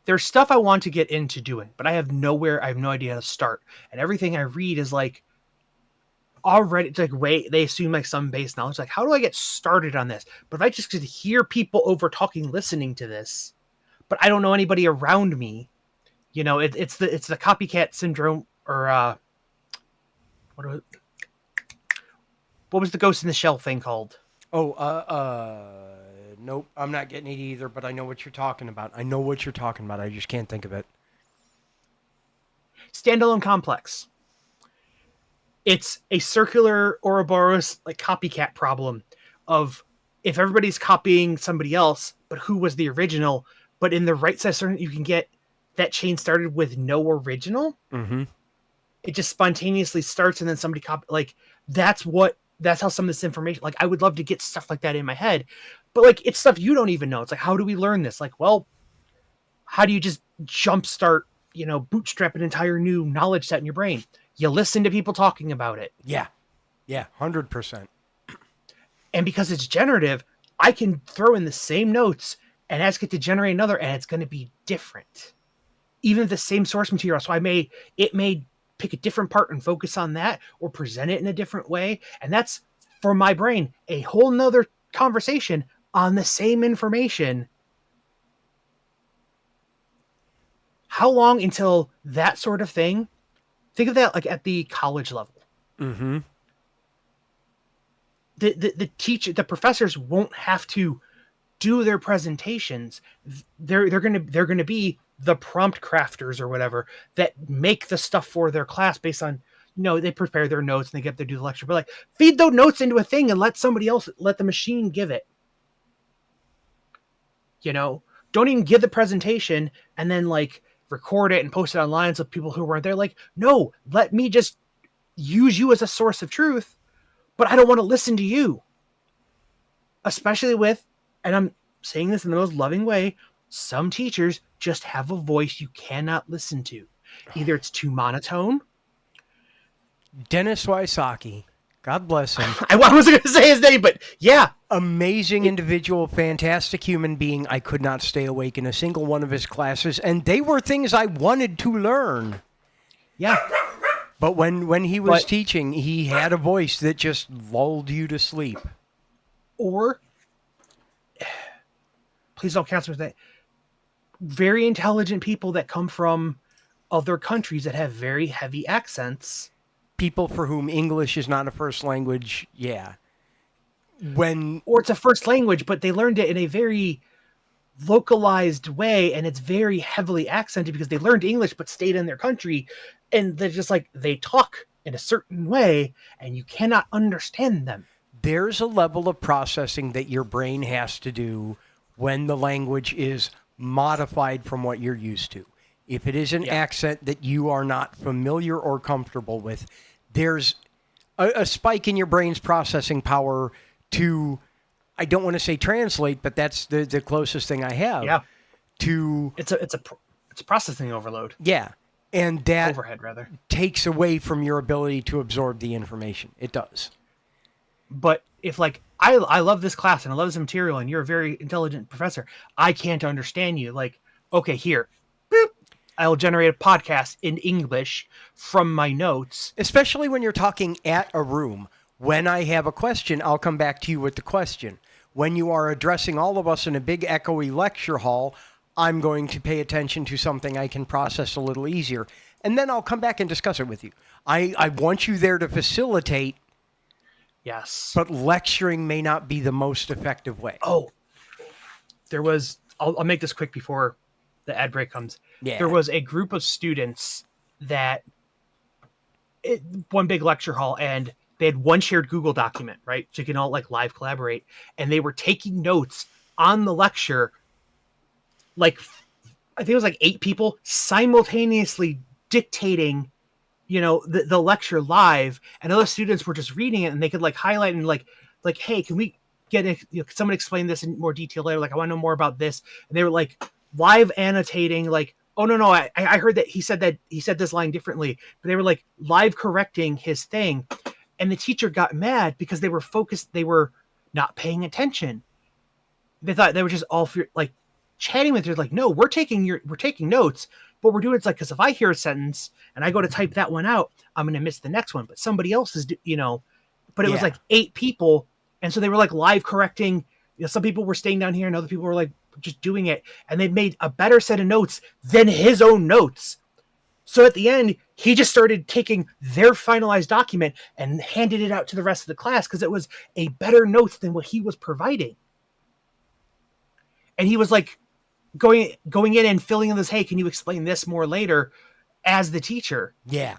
there's stuff I want to get into doing, but I have no idea how to start. And everything I read is like already, it's like, they assume like some base knowledge. Like, how do I get started on this? But if I just could hear people over talking, listening to this, but I don't know anybody around me, it's the copycat syndrome, or what was the Ghost in the Shell thing called? Nope, I'm not getting it either, but I know what you're talking about. I just can't think of it. Standalone complex. It's a circular Ouroboros like copycat problem of, if everybody's copying somebody else, but who was the original? But in the right size, you can get that chain started with no original. Mm-hmm. It just spontaneously starts, and then somebody that's how some of this information, like, I would love to get stuff like that in my head, but like, it's stuff you don't even know. It's like, how do we learn this? Like, well, how do you just jumpstart, bootstrap an entire new knowledge set in your brain? You listen to people talking about it. Yeah. 100%. And because it's generative, I can throw in the same notes and ask it to generate another, and it's going to be different, even if the same source material. So it may pick a different part and focus on that, or present it in a different way. And that's, for my brain, a whole nother conversation on the same information. How long until that sort of thing? Think of that like at the college level. Mm-hmm. The professors won't have to do their presentations. They're gonna be the prompt crafters or whatever that make the stuff for their class based on, they prepare their notes and they get to do the lecture, but like, feed those notes into a thing and let the machine give it. Don't even give the presentation and then like record it and post it online so people who weren't there, like, no, let me just use you as a source of truth, but I don't want to listen to you. Especially with, and I'm saying this in the most loving way, some teachers just have a voice you cannot listen to. Either it's too monotone. Dennis Wysocki, God bless him. I wasn't going to say his name, but yeah. Amazing individual, fantastic human being. I could not stay awake in a single one of his classes, and they were things I wanted to learn. Yeah. But when he was teaching, he had a voice that just lulled you to sleep. Or, please don't cancel that. Very intelligent people that come from other countries that have very heavy accents. People for whom English is not a first language, yeah. Or it's a first language, but they learned it in a very localized way, and it's very heavily accented because they learned English but stayed in their country, and they're just like, they talk in a certain way, and you cannot understand them. There's a level of processing that your brain has to do when the language is modified from what you're used to. If it is an accent that you are not familiar or comfortable with, there's a spike in your brain's processing power to, I don't want to say translate, but that's the closest thing I have. Yeah. To it's a processing overload. Yeah. And that overhead rather takes away from your ability to absorb the information. It does. But if like I love this class and I love this material and you're a very intelligent professor, I can't understand you. Like, okay, here, boop, I'll generate a podcast in English from my notes. Especially when you're talking at a room. When I have a question, I'll come back to you with the question. When you are addressing all of us in a big echoey lecture hall, I'm going to pay attention to something I can process a little easier. And then I'll come back and discuss it with you. I want you there to facilitate. Yes. But lecturing may not be the most effective way. Oh, there was, I'll make this quick before the ad break comes. Yeah. There was a group of students that, one big lecture hall, and they had one shared Google document, right? So you can all like live collaborate. And they were taking notes on the lecture. Like, I think it was like 8 people simultaneously dictating, the lecture live, and other students were just reading it, and they could like highlight and like, hey, can we get it? Can someone explain this in more detail later? Like, I want to know more about this. And they were like live annotating, like, oh no, I heard that he said this line differently, but they were like live correcting his thing, and the teacher got mad because they were focused, they were not paying attention. They thought they were just all like chatting with you, like, no, we're taking notes. But we're doing it's like, because if I hear a sentence and I go to type that one out, I'm going to miss the next one. But somebody else is, but it was like 8 people. And so they were like live correcting. Some people were staying down here and other people were like just doing it. And they made a better set of notes than his own notes. So at the end, he just started taking their finalized document and handed it out to the rest of the class because it was a better note than what he was providing. And he was like, going in and filling in this, hey, can you explain this more later, as the teacher. Yeah.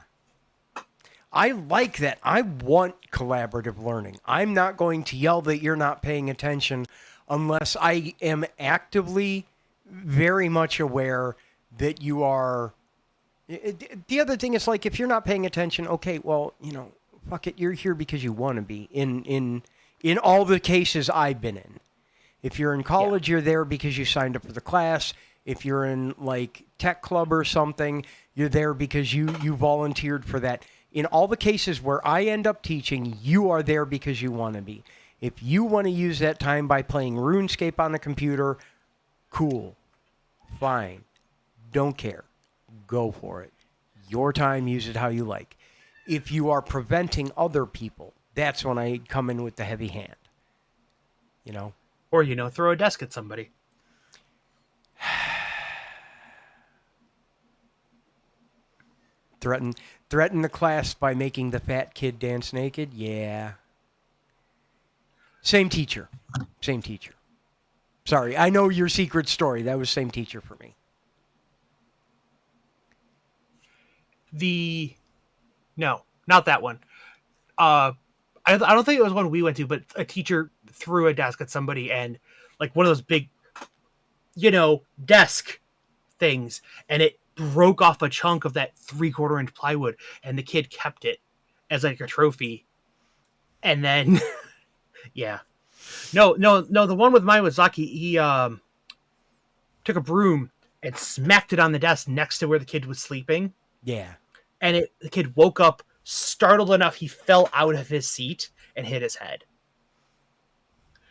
I like that. I want collaborative learning. I'm not going to yell that you're not paying attention unless I am actively very much aware that you are. The other thing is, like, if you're not paying attention, okay, well, fuck it, you're here because you want to be. In all the cases I've been in. If you're in college, you're there because you signed up for the class. If you're in, like, tech club or something, you're there because you volunteered for that. In all the cases where I end up teaching, you are there because you want to be. If you want to use that time by playing RuneScape on the computer, cool. Fine. Don't care. Go for it. Your time, use it how you like. If you are preventing other people, that's when I come in with the heavy hand. Or, throw a desk at somebody. Threaten the class by making the fat kid dance naked? Yeah. Same teacher. Sorry, I know your secret story. That was same teacher for me. No, not that one. I don't think it was one we went to, but a teacher threw a desk at somebody, and like one of those big, desk things, and it broke off a chunk of that 3/4 inch plywood, and the kid kept it as like a trophy. And then, yeah, no, the one with mine was Zaki. He took a broom and smacked it on the desk next to where the kid was sleeping. Yeah. And the kid woke up startled enough he fell out of his seat and hit his head.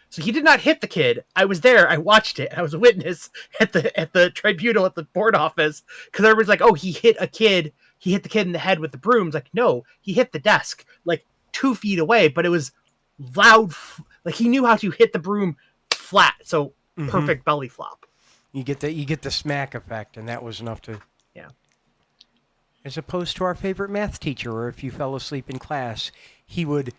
So he did not hit the kid. I was there. I watched it. I was a witness at the tribunal at the board office because everybody's like, "Oh, he hit a kid. He hit the kid in the head with the broom." It's like, no, he hit the desk like 2 feet away, but it was loud. Like he knew how to hit the broom flat, so perfect belly flop. You get the smack effect, and that was enough to. Yeah. As opposed to our favorite math teacher, where if you fell asleep in class, he would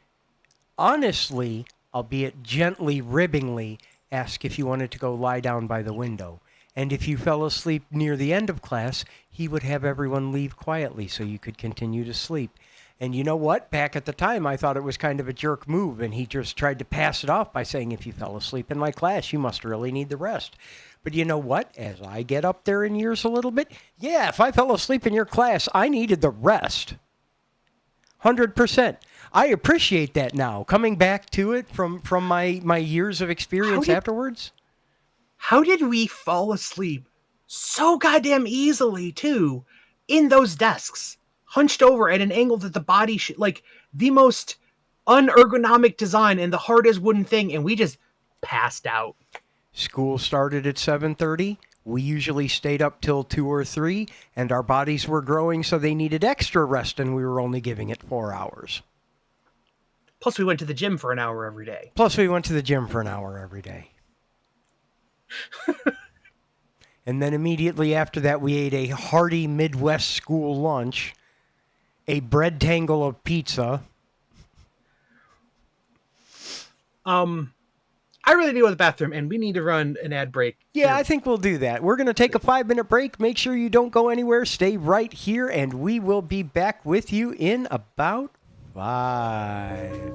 honestly, albeit gently, ribbingly, ask if you wanted to go lie down by the window. And if you fell asleep near the end of class, he would have everyone leave quietly so you could continue to sleep. And you know what? Back at the time, I thought it was kind of a jerk move, and he just tried to pass it off by saying, if you fell asleep in my class, you must really need the rest. But you know what? As I get up there in years a little bit, yeah, if I fell asleep in your class, I needed the rest. 100%. I appreciate that now, coming back to it from my years of experience afterwards. How did we fall asleep so goddamn easily, too, in those desks? Hunched over at an angle that the body like the most unergonomic design and the hardest wooden thing, and we just passed out. School started at 7:30. We usually stayed up till 2 or 3, and our bodies were growing, so they needed extra rest, and we were only giving it 4 hours. Plus, we went to the gym for an hour every day. And then immediately after that, we ate a hearty Midwest school lunch, a bread tangle of pizza. I really need to go to the bathroom, and we need to run an ad break. Yeah, I think we'll do that. We're going to take a 5-minute break. Make sure you don't go anywhere. Stay right here, and we will be back with you in about 5.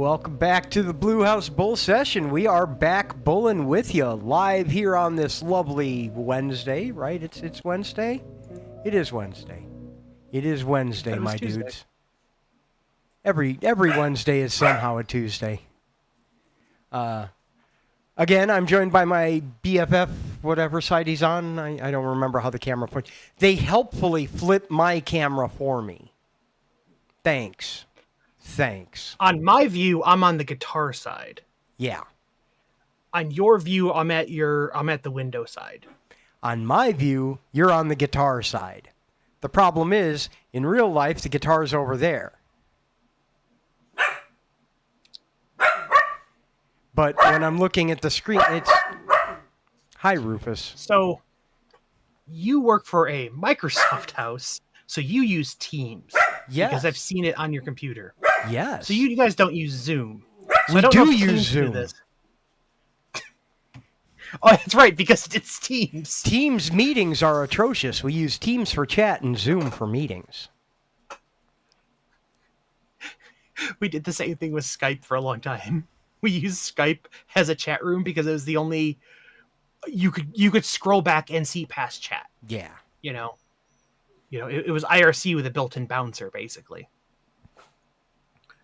Welcome back to the Blue House Bull Session. We are back bulling with you live here on this lovely Wednesday, right? It's Wednesday? It is Wednesday. It is Wednesday, my Tuesday. dudes. Every Wednesday is somehow a Tuesday. Again, I'm joined by my BFF, whatever side he's on. I don't remember how the camera points. They helpfully flip my camera for me. Thanks. On my view, I'm on the guitar side. Yeah. On your view, I'm at the window side. On my view, you're on the guitar side. The problem is, in real life, the guitar's over there. But when I'm looking at the screen, it's... Hi, Rufus. So, you work for a Microsoft house, so you use Teams. Yes. Because I've seen it on your computer. Yes. So you guys don't use Zoom. So We I don't know do if use Teams Zoom. this. Oh, that's right, because it's Teams. Teams meetings are atrocious. We use Teams for chat and Zoom for meetings. We did the same thing with Skype for a long time. We used Skype as a chat room because it was the only you could scroll back and see past chat. Yeah. It was IRC with a built-in bouncer, basically.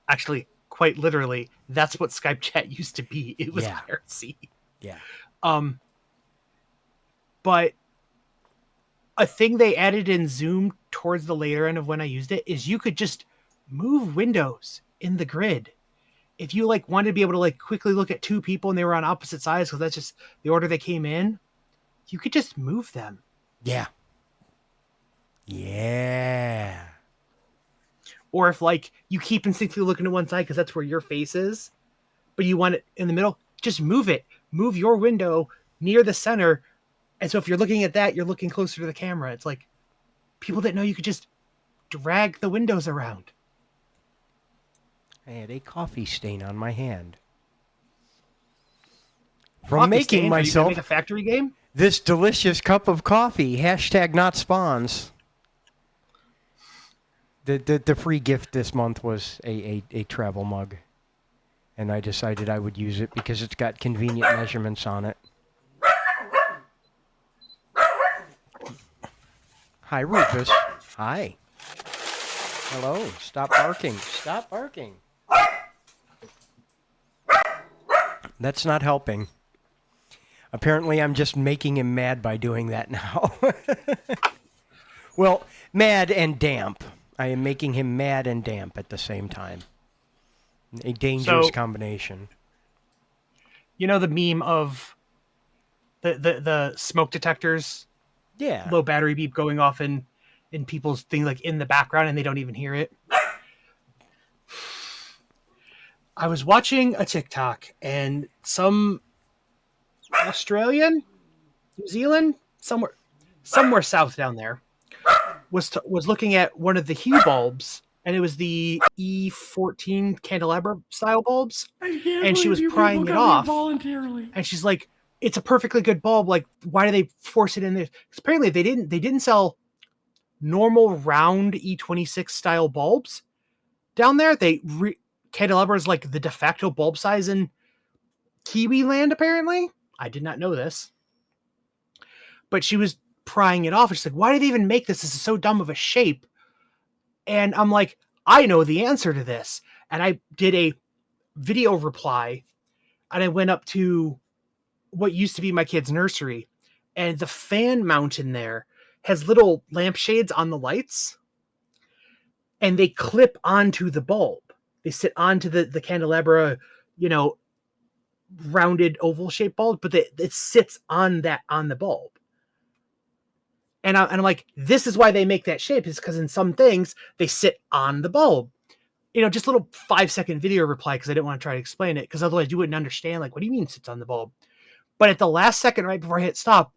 Actually, quite literally, that's what Skype chat used to be. It was IRC. Yeah. But a thing they added in Zoom towards the later end of when I used it is you could just move windows in the grid. If you wanted to be able to quickly look at two people and they were on opposite sides because that's just the order they came in, you could just move them. Yeah. Yeah. Or if you keep instinctively looking to one side because that's where your face is, but you want it in the middle, just move it. Move your window near the center. And so if you're looking at that, you're looking closer to the camera. It's like people didn't know you could just drag the windows around. I had a coffee stain on my hand. From making myself make a factory game? this delicious cup of coffee. Hashtag not spawns. The free gift this month was a travel mug. And I decided I would use it because it's got convenient measurements on it. Hi, Rufus. Hi. Hello. Stop barking. Stop barking. That's not helping. Apparently, I'm just making him mad by doing that now. Well, mad and damp. I am making him mad and damp at the same time. A dangerous combination. You know the meme of the smoke detectors? Yeah. Low battery beep going off in people's thing in the background and they don't even hear it. I was watching a TikTok and some Australian, New Zealand, somewhere south down there was looking at one of the Hue bulbs, and it was the E14 candelabra style bulbs, and she was prying it off voluntarily. And she's like, "It's a perfectly good bulb. Why do they force it in there?" Because apparently they didn't sell normal round E26 style bulbs down there. Candelabra is the de facto bulb size in Kiwi land, apparently. I did not know this. But she was prying it off. And she's like, why did they even make this? This is so dumb of a shape. And I'm like, I know the answer to this. And I did a video reply. And I went up to what used to be my kid's nursery. And the fan mount in there has little lampshades on the lights. And they clip onto the bulb. They sit onto the candelabra, rounded oval shaped bulb, but it sits on the bulb. And I'm like, this is why they make that shape, is because in some things they sit on the bulb. Just a little 5-second video reply because I didn't want to try to explain it because otherwise you wouldn't understand. What do you mean sits on the bulb? But at the last second, right before I hit stop,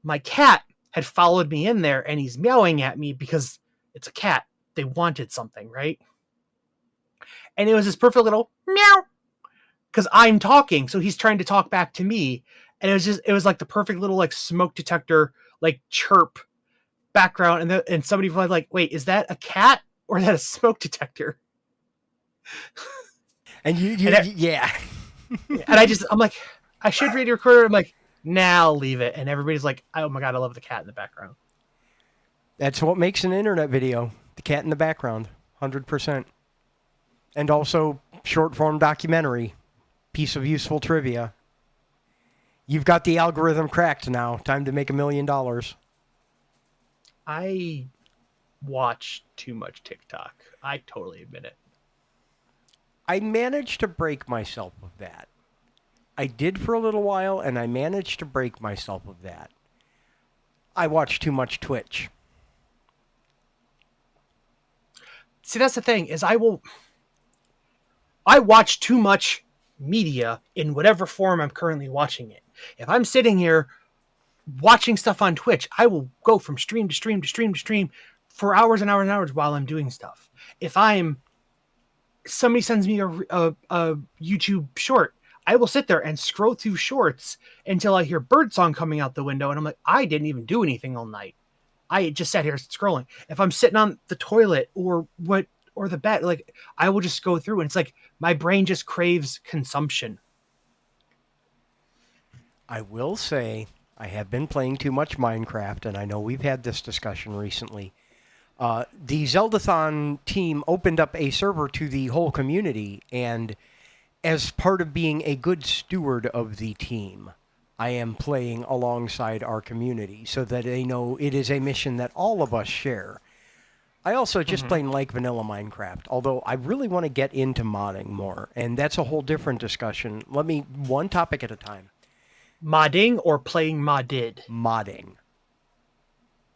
my cat had followed me in there and he's meowing at me because it's a cat. They wanted something, right? And it was this perfect little meow because I'm talking. So he's trying to talk back to me. And it was like the perfect little smoke detector, chirp background. And somebody was like, wait, is that a cat or is that a smoke detector? And yeah. And I'm like, I should read your recorder. I'm like, nah, I'll leave it. And everybody's like, oh my God, I love the cat in the background. That's what makes an internet video. The cat in the background. 100%. And also short form documentary. Piece of useful trivia. You've got the algorithm cracked now. Time to make $1 million. I watch too much TikTok. I totally admit it. I managed to break myself of that. I did for a little while, and I managed to break myself of that. I watch too much Twitch. See, that's the thing, is I watch too much media in whatever form I'm currently watching it. If I'm sitting here watching stuff on Twitch, I will go from stream to stream to stream to stream for hours and hours and hours while I'm doing stuff. If somebody sends me a YouTube short, I will sit there and scroll through shorts until I hear birdsong coming out the window, and I'm like, I didn't even do anything all night. I just sat here scrolling. If I'm sitting on the toilet or the bed, like, I will just go through, and it's like my brain just craves consumption. I will say I have been playing too much Minecraft, and I know we've had this discussion recently. The Zeldathon team opened up a server to the whole community, and as part of being a good steward of the team, I am playing alongside our community so that they know it is a mission that all of us share. I also just plain like vanilla Minecraft, although I really want to get into modding more, and that's a whole different discussion. One topic at a time. Modding or playing modded? Modding.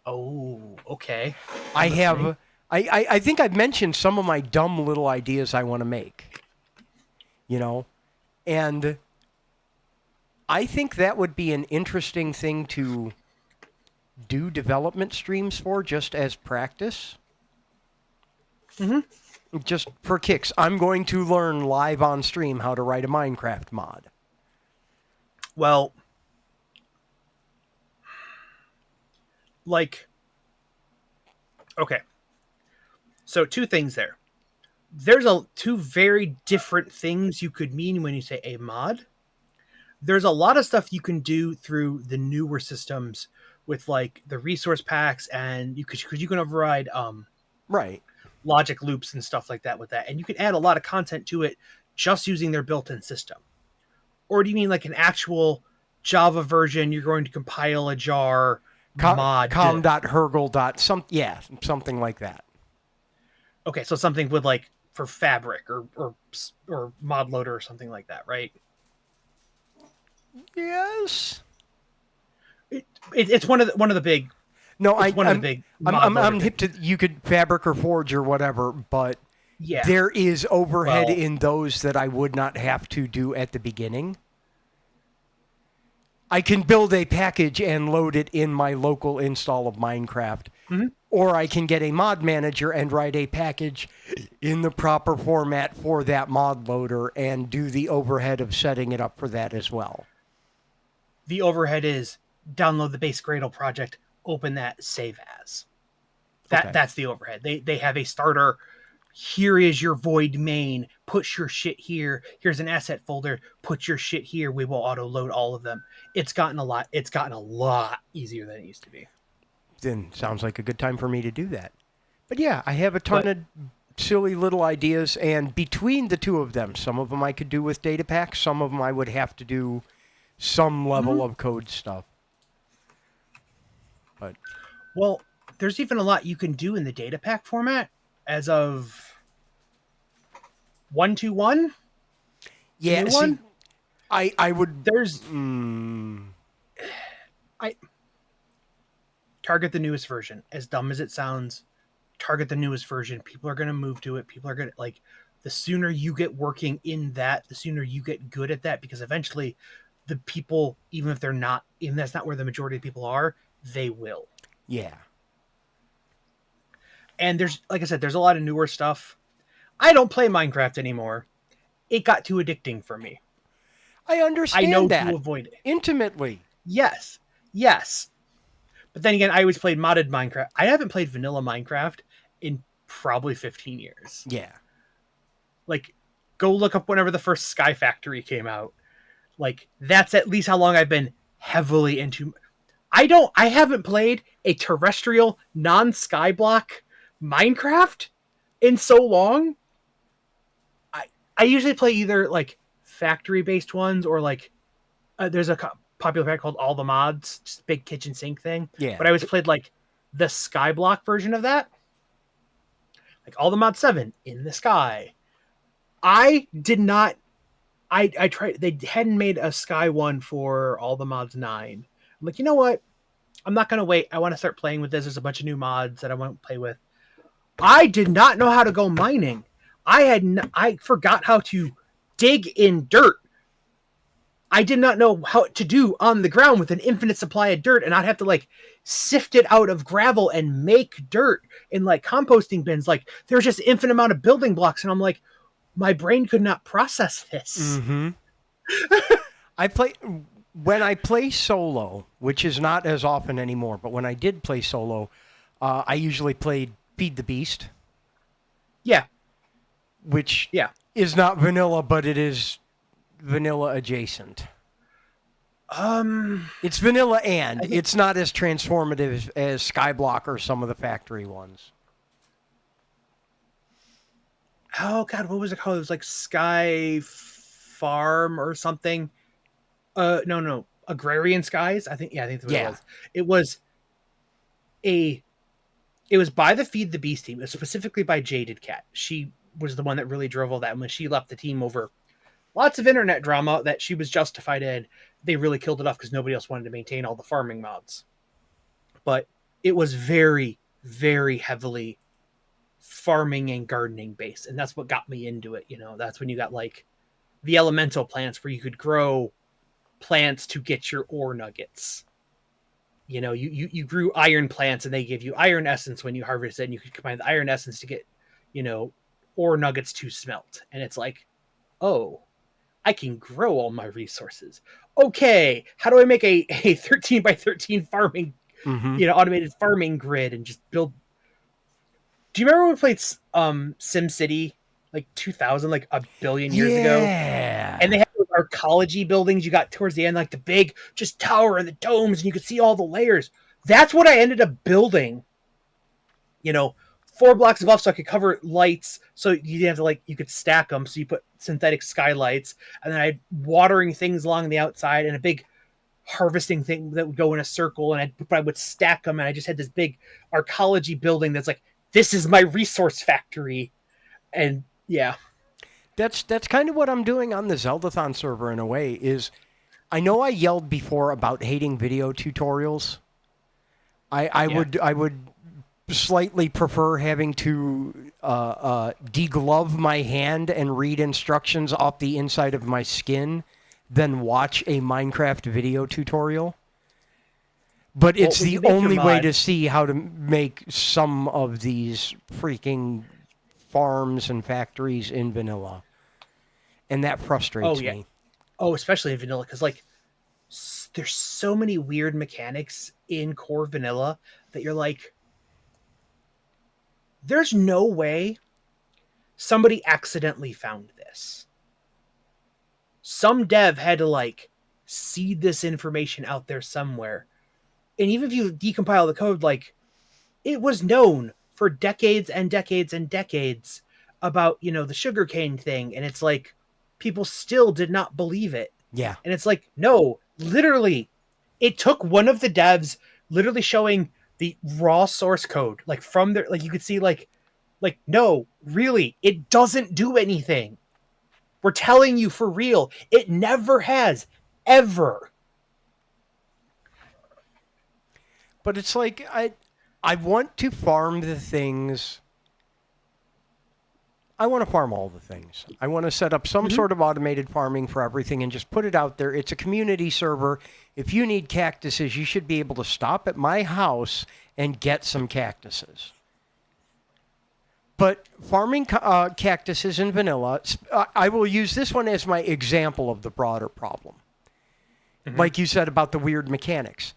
Oh, okay. I think I've mentioned some of my dumb little ideas I want to make. And I think that would be an interesting thing to do development streams for, just as practice. Mm-hmm. Just for kicks. I'm going to learn live on stream how to write a Minecraft mod. Well, okay. So 2 things there. There's two very different things you could mean when you say a mod. There's a lot of stuff you can do through the newer systems with like the resource packs, and you can override right logic loops and stuff like that with that, and you can add a lot of content to it just using their built-in system. Or do you mean like an actual Java version? You're going to compile a jar mod something like that. Okay, so something with like for Fabric or mod loader or something like that, right? Yes. It's one of the big. No, I'm hip to, you could Fabric or Forge or whatever, but yeah, there is overhead in those that I would not have to do at the beginning. I can build a package and load it in my local install of Minecraft. Mm-hmm. Or I can get a mod manager and write a package in the proper format for that mod loader and do the overhead of setting it up for that as well. The overhead is download the base Gradle project, open that, save as. That's the overhead. They have a starter. Here is your void main. Put your shit here. Here's an asset folder. Put your shit here. We will auto load all of them. It's gotten a lot easier than it used to be. Then sounds like a good time for me to do that. But yeah, I have a ton of silly little ideas, and between the two of them, some of them I could do with data packs, some of them I would have to do some level of code stuff. But well, there's even a lot you can do in the data pack format as of 1.2.1. Yeah, see, I would. There's target the newest version. As dumb as it sounds, target the newest version. People are going to move to it. People are going to the sooner you get working in that, the sooner you get good at that, because eventually the people, even if that's not where the majority of people are, they will. Yeah. And there's, like I said, there's a lot of newer stuff. I don't play Minecraft anymore. It got too addicting for me. I understand I know that. to avoid it. Intimately. Yes. But then again, I always played modded Minecraft. I haven't played vanilla Minecraft in probably 15 years. Yeah. Like, Go look up whenever the first Sky Factory came out. Like, that's at least how long I've been heavily into. I haven't played a terrestrial non-skyblock Minecraft in so long. I usually play either like factory-based ones or like there's a popular pack called All the Mods, just a big kitchen sink thing. Yeah. But I always played like the skyblock version of that, like All the Mod 7 in the sky. I did not. I tried. They hadn't made a sky one for All the Mods 9. I'm like, you know what? I'm not gonna wait. I want to start playing with this. There's a bunch of new mods that I want to play with. I did not know how to go mining. I forgot how to dig in dirt. I did not know how to do on the ground with an infinite supply of dirt, and I'd have to like sift it out of gravel and make dirt in like composting bins. Like there's just infinite amount of building blocks, and I'm like, my brain could not process this. Mm-hmm. When I play solo, which is not as often anymore, but when I did play solo, I usually played Feed the Beast. Yeah. Which is not vanilla, but it is vanilla adjacent. It's vanilla and it's not as transformative as Skyblock or some of the factory ones. Oh God, what was it called? It was like Sky Farm or something. No, Agrarian Skies. I think that's what it was. It was by the Feed the Beast team, specifically by Jaded Cat. She was the one that really drove all that. And when she left the team over lots of internet drama that she was justified in, they really killed it off because nobody else wanted to maintain all the farming mods. But it was very, very heavily farming and gardening based. And that's what got me into it. You know, that's when you got like the elemental plants where you could grow plants to get your ore nuggets. You know, you grew iron plants and they give you iron essence when you harvest it, and you could combine the iron essence to get, you know, ore nuggets to smelt. And it's like, oh, I can grow all my resources. Okay, how do I make a 13 by 13 farming, automated farming grid and just build? Do you remember when we played SimCity like 2000, like a billion years ago? And they had those arcology buildings you got towards the end, like the big just tower and the domes, and you could see all the layers. That's what I ended up building. 4 blocks above, so I could cover lights, so you didn't have to you could stack them. So you put synthetic skylights, and then I had watering things along the outside, and a big harvesting thing that would go in a circle, and I would stack them, and I just had this big arcology building that's like, this is my resource factory, and yeah. That's kind of what I'm doing on the Zeldathon server in a way. Is I know I yelled before about hating video tutorials. I would slightly prefer having to deglove my hand and read instructions off the inside of my skin than watch a Minecraft video tutorial. But it's the only way to see how to make some of these freaking farms and factories in vanilla. And that frustrates me. Oh, especially in vanilla, because there's so many weird mechanics in core vanilla that you're like, there's no way somebody accidentally found this. Some dev had to seed this information out there somewhere. And even if you decompile the code, it was known for decades and decades and decades about, the sugarcane thing. And it's like, people still did not believe it. Yeah. And it's like, no, literally, it took one of the devs literally showing the raw source code, from there, you could see, no, really, it doesn't do anything. We're telling you for real. It never has, ever. But it's like, I want to farm the things. I want to farm all the things. I want to set up some sort of automated farming for everything and just put it out there. It's a community server. If you need cactuses, you should be able to stop at my house and get some cactuses. But farming cactuses in vanilla, I will use this one as my example of the broader problem. Like you said about the weird mechanics.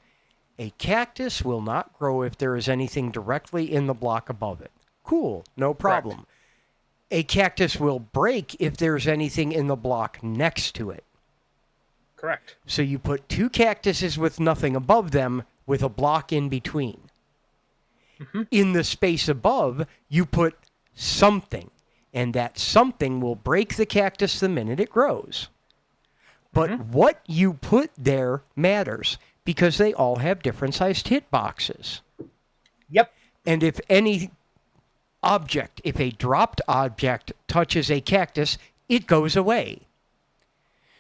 A cactus will not grow if there is anything directly in the block above it. Cool, no problem. Correct. A cactus will break if there's anything in the block next to it. Correct. So you put 2 cactuses with nothing above them with a block in between. Mm-hmm. In the space above, you put something, and that something will break the cactus the minute it grows. But what you put there matters, because they all have different sized hitboxes. Yep. And if any object, if a dropped object touches a cactus, it goes away.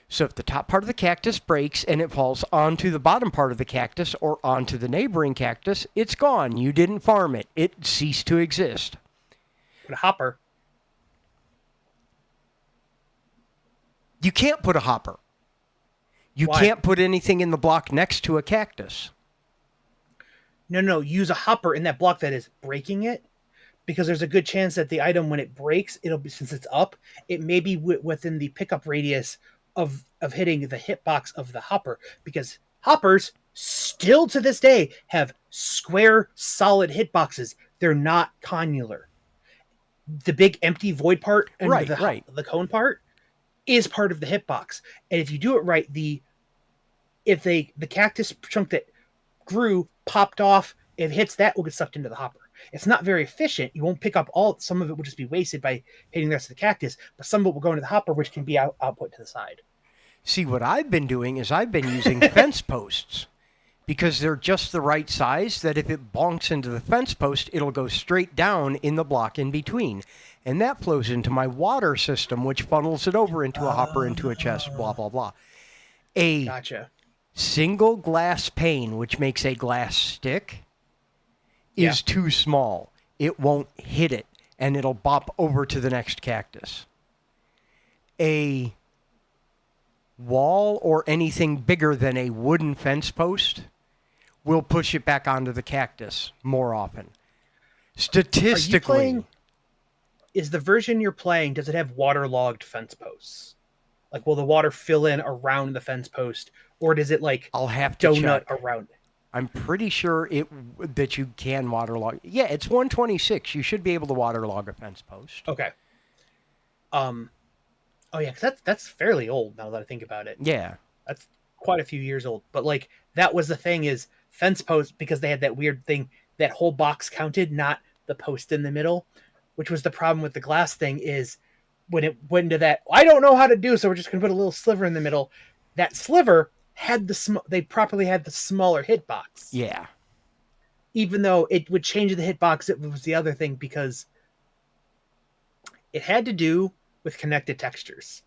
So if the top part of the cactus breaks and it falls onto the bottom part of the cactus or onto the neighboring cactus, it's gone. You didn't farm it. It ceased to exist. Put a hopper. You can't put a hopper. You Why? can't put anything in the block next to a cactus. No. Use a hopper in that block that is breaking it, because there's a good chance that the item, when it breaks, it'll be, since it's up, it may be within the pickup radius of hitting the hitbox of the hopper, because hoppers still to this day have square, solid hitboxes. They're not connular. The big empty void part and the cone part is part of the hitbox. And if you do it right, the cactus chunk that grew popped off, if it hits that, will get sucked into the hopper. It's not very efficient. You won't pick up some of it will just be wasted by hitting the rest of the cactus, but some of it will go into the hopper, which can be output to the side. See, what I've been doing is I've been using fence posts, because they're just the right size that if it bonks into the fence post, it'll go straight down in the block in between. And that flows into my water system, which funnels it over into a hopper, into a chest, blah, blah, blah. Gotcha. Single glass pane, which makes a glass stick, is too small. It won't hit it, and it'll bop over to the next cactus. A wall or anything bigger than a wooden fence post will push it back onto the cactus more often. Statistically. Is the version you're playing, does it have waterlogged fence posts? Like, will the water fill in around the fence post, or does it I'll have to donut check. around it? I'm pretty sure that you can waterlog. Yeah, it's 126. You should be able to waterlog a fence post. Okay. Oh yeah, because that's fairly old now that I think about it. Yeah. That's quite a few years old. But that was the thing, is fence posts, because they had that weird thing, that whole box counted, not the post in the middle, which was the problem with the glass thing, is when it went into that, I don't know how to do, so we're just going to put a little sliver in the middle. That sliver had they properly had the smaller hitbox. Yeah. Even though it would change the hitbox, it was the other thing, because it had to do with connected textures.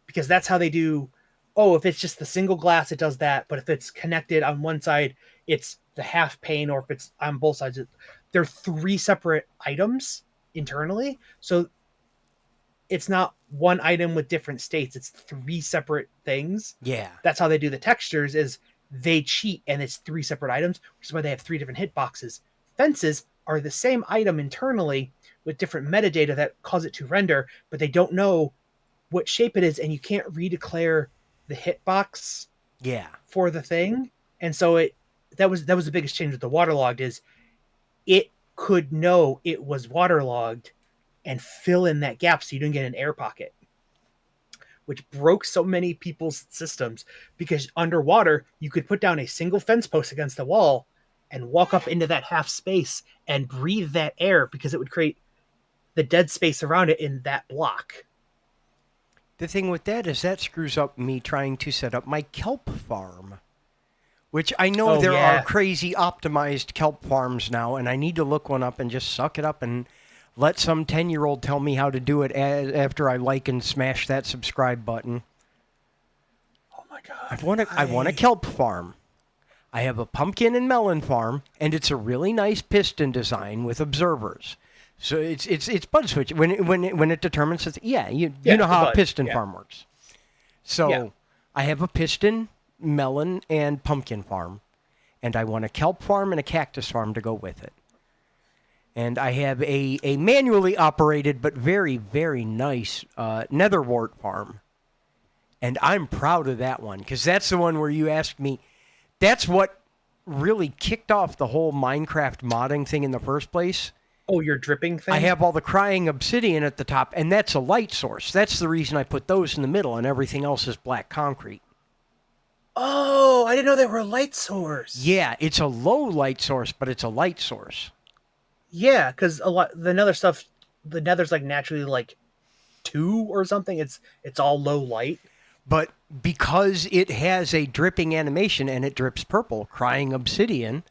Because that's how they do, if it's just the single glass, it does that, but if it's connected on one side, it's the half pane, or if it's on both sides, they're 3 separate items internally. So it's not one item with different states. It's 3 separate things. Yeah. That's how they do the textures, is they cheat, and it's 3 separate items, which is why they have 3 different hitboxes. Fences are the same item internally with different metadata that cause it to render, but they don't know what shape it is, and you can't redeclare the hitbox for the thing. And so that was the biggest change with the waterlogged, is it could know it was waterlogged and fill in that gap so you didn't get an air pocket, which broke so many people's systems, because underwater you could put down a single fence post against the wall and walk up into that half space and breathe that air, because it would create the dead space around it in that block. The thing with that is that screws up me trying to set up my kelp farm, which I know there are crazy optimized kelp farms now, and I need to look one up and just suck it up and let some 10-year-old tell me how to do it after I like and smash that subscribe button. Oh my God. I want a kelp farm. I have a pumpkin and melon farm, and it's a really nice piston design with observers. So it's bud switch when it determines that you know how a piston farm works. So I have a piston, melon, and pumpkin farm, and I want a kelp farm and a cactus farm to go with it. And I have a manually operated but very, very nice netherwort farm. And I'm proud of that one, because that's the one where you asked me. That's what really kicked off the whole Minecraft modding thing in the first place. Oh, your dripping thing? I have all the crying obsidian at the top, and that's a light source. That's the reason I put those in the middle, and everything else is black concrete. Oh, I didn't know they were a light source. Yeah, it's a low light source, but it's a light source. Yeah, because a lot the nether stuff, the nether's like naturally like 2 or something. It's all low light. But because it has a dripping animation and it drips purple, crying obsidian,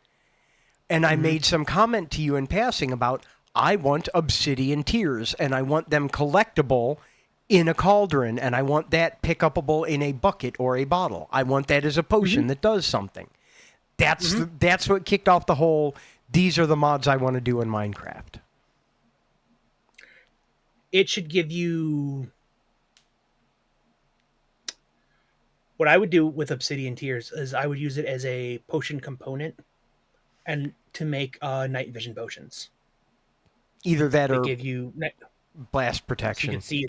and I made some comment to you in passing about I want obsidian tears and I want them collectible in a cauldron and I want that pick upable in a bucket or a bottle. I want that as a potion that does something. That's what kicked off the whole these are the mods I want to do in Minecraft. It should give you what I would do with obsidian tears is I would use it as a potion component and to make night vision potions. Either that They or give you blast so you protection. can see.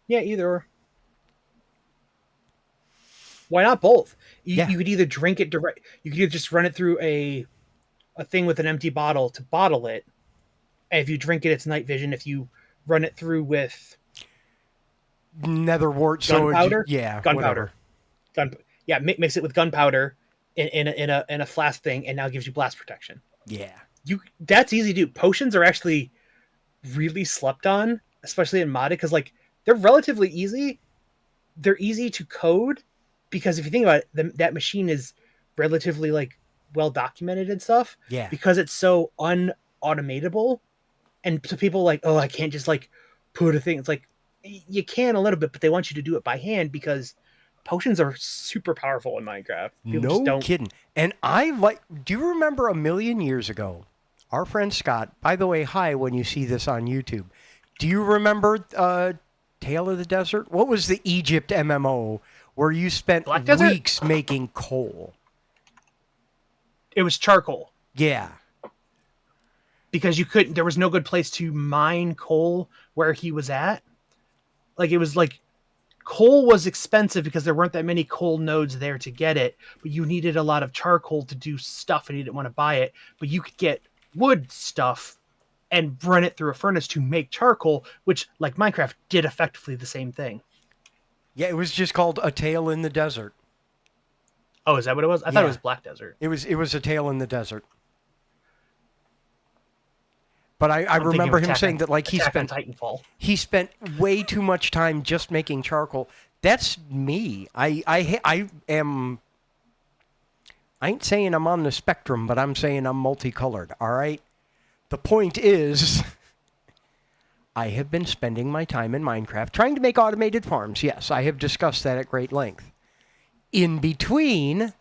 Yeah, either or. Why not both? You could either drink it direct. You could either just run it through a thing with an empty bottle to bottle it. And if you drink it, it's night vision. If you run it through with Nether wart, gunpowder, yeah, gunpowder, whatever. mix it with gunpowder in a flask thing, and now gives you blast protection. Yeah. That's easy to do. Potions are actually really slept on, especially in modded, because like they're relatively easy. They're easy to code because if you think about it, that machine is relatively like well documented and stuff. Yeah. Because it's so unautomatable, and so people like, oh, I can't just like put a thing. It's like you can a little bit, but they want you to do it by hand because potions are super powerful in Minecraft. People just No don't. kidding. And do you remember a million years ago, our friend Scott, by the way, hi when you see this on YouTube. Do you remember Tale of the Desert? What was the Egypt MMO where you spent Black Desert? weeks making coal? It was charcoal. Yeah. Because you couldn't, there was no good place to mine coal where he was at. Like it was like coal was expensive because there weren't that many coal nodes there to get it, but you needed a lot of charcoal to do stuff and you didn't want to buy it, but you could get wood stuff and run it through a furnace to make charcoal, which like Minecraft did effectively the same thing. Yeah, it was just called A Tale in the Desert. Oh, is that what it was? I thought it was Black Desert. It was A Tale in the Desert. But I I'm remember thinking him saying that like he spent way too much time just making charcoal. That's me. I ain't saying I'm on the spectrum, but I'm saying I'm multicolored, all right? The point is I have been spending my time in Minecraft trying to make automated farms. Yes, I have discussed that at great length. In between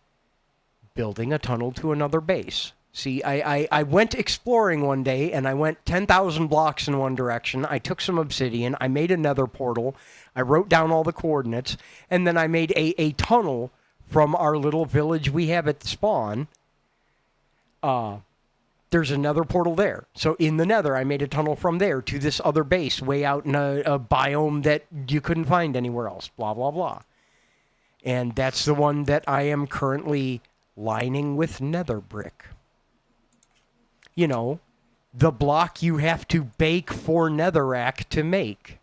building a tunnel to another base. See, I went exploring one day, and I went 10,000 blocks in one direction. I took some obsidian. I made a nether portal. I wrote down all the coordinates. And then I made a tunnel from our little village we have at the spawn. There's another portal there. So in the nether, I made a tunnel from there to this other base way out in a biome that you couldn't find anywhere else. Blah, blah, blah. And that's the one that I am currently lining with nether brick. You know, the block you have to bake for netherrack to make.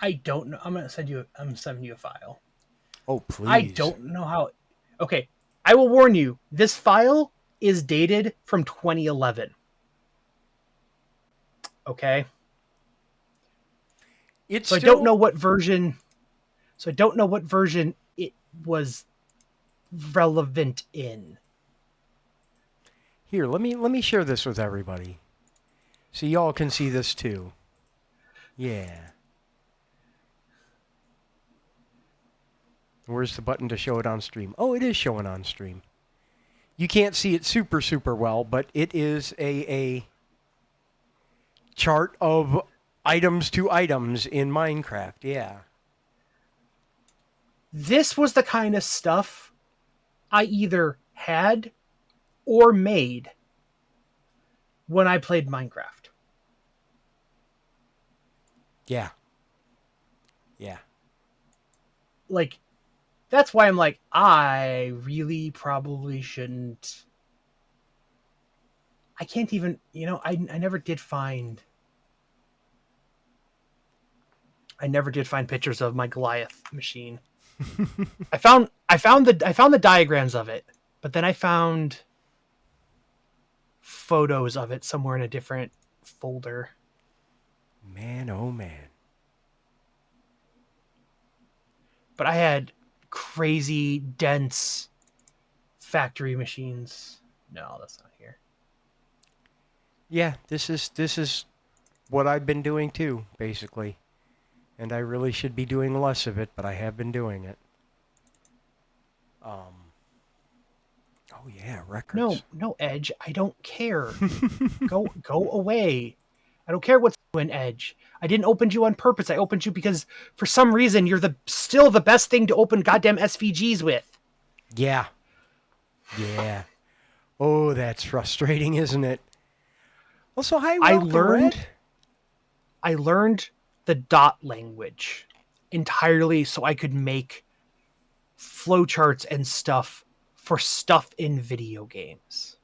I don't know. I'm sending you a file. Oh, please. I don't know how. Okay, I will warn you. This file is dated from 2011. Okay. I don't know what version. So I don't know what version it was relevant in. Here, let me share this with everybody, so y'all can see this too. Yeah. Where's the button to show it on stream? Oh, it is showing on stream. You can't see it super, super well, but it is a chart of items to items in Minecraft. Yeah. This was the kind of stuff I either had or made when I played Minecraft. Yeah. Yeah. Like, that's why I'm like, I really probably shouldn't. I can't even, I never did find. I never did find pictures of my Goliath machine. I found the diagrams of it, but then I found photos of it somewhere in a different folder. Man, oh man. But I had crazy dense factory machines. No, that's not here. Yeah, this is what I've been doing too, basically. And I really should be doing less of it, but I have been doing it. Oh yeah, records. No, Edge. I don't care. Go away. I don't care what's in Edge. I didn't open you on purpose. I opened you because for some reason you're still the best thing to open goddamn SVGs with. Yeah. Yeah. Oh, that's frustrating, isn't it? Also, hi, welcome, I learned the dot language entirely so I could make flowcharts and stuff for stuff in video games.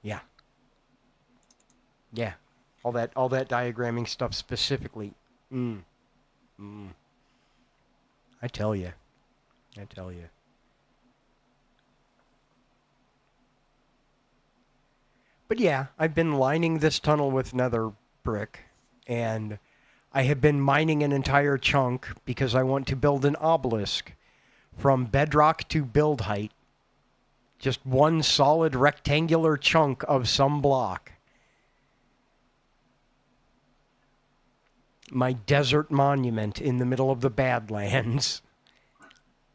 Yeah. Yeah. All that diagramming stuff specifically. I tell you. But yeah, I've been lining this tunnel with nether brick, and I have been mining an entire chunk because I want to build an obelisk from bedrock to build height. Just one solid rectangular chunk of some block. My desert monument in the middle of the Badlands.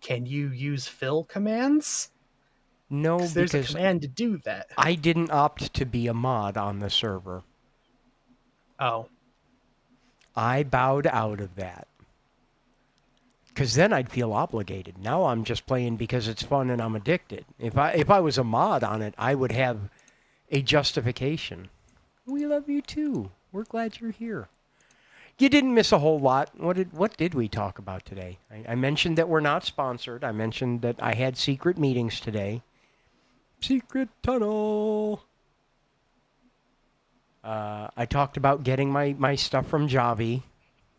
Can you use fill commands? No, There's a because command to do that. I didn't opt to be a mod on the server. Oh. I bowed out of that. Because then I'd feel obligated. Now I'm just playing because it's fun and I'm addicted. If I was a mod on it, I would have a justification. We love you too. We're glad you're here. You didn't miss a whole lot. What did we talk about today? I mentioned that we're not sponsored. I mentioned that I had secret meetings today. Secret tunnel. I talked about getting my stuff from Javi.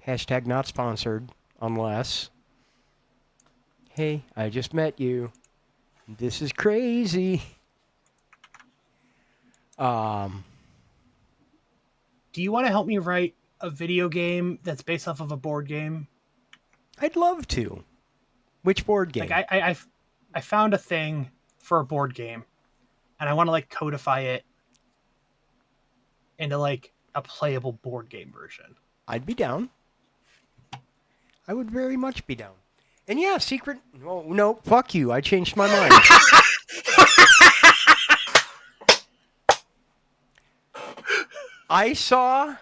Hashtag not sponsored. Unless. Hey, I just met you. This is crazy. Do you want to help me write a video game that's based off of a board game? I'd love to. Which board game? Like I found a thing for a board game, and I want to like codify it into like a playable board game version. I'd be down. I would very much be down. And yeah, secret. No, fuck you. I changed my mind. I saw.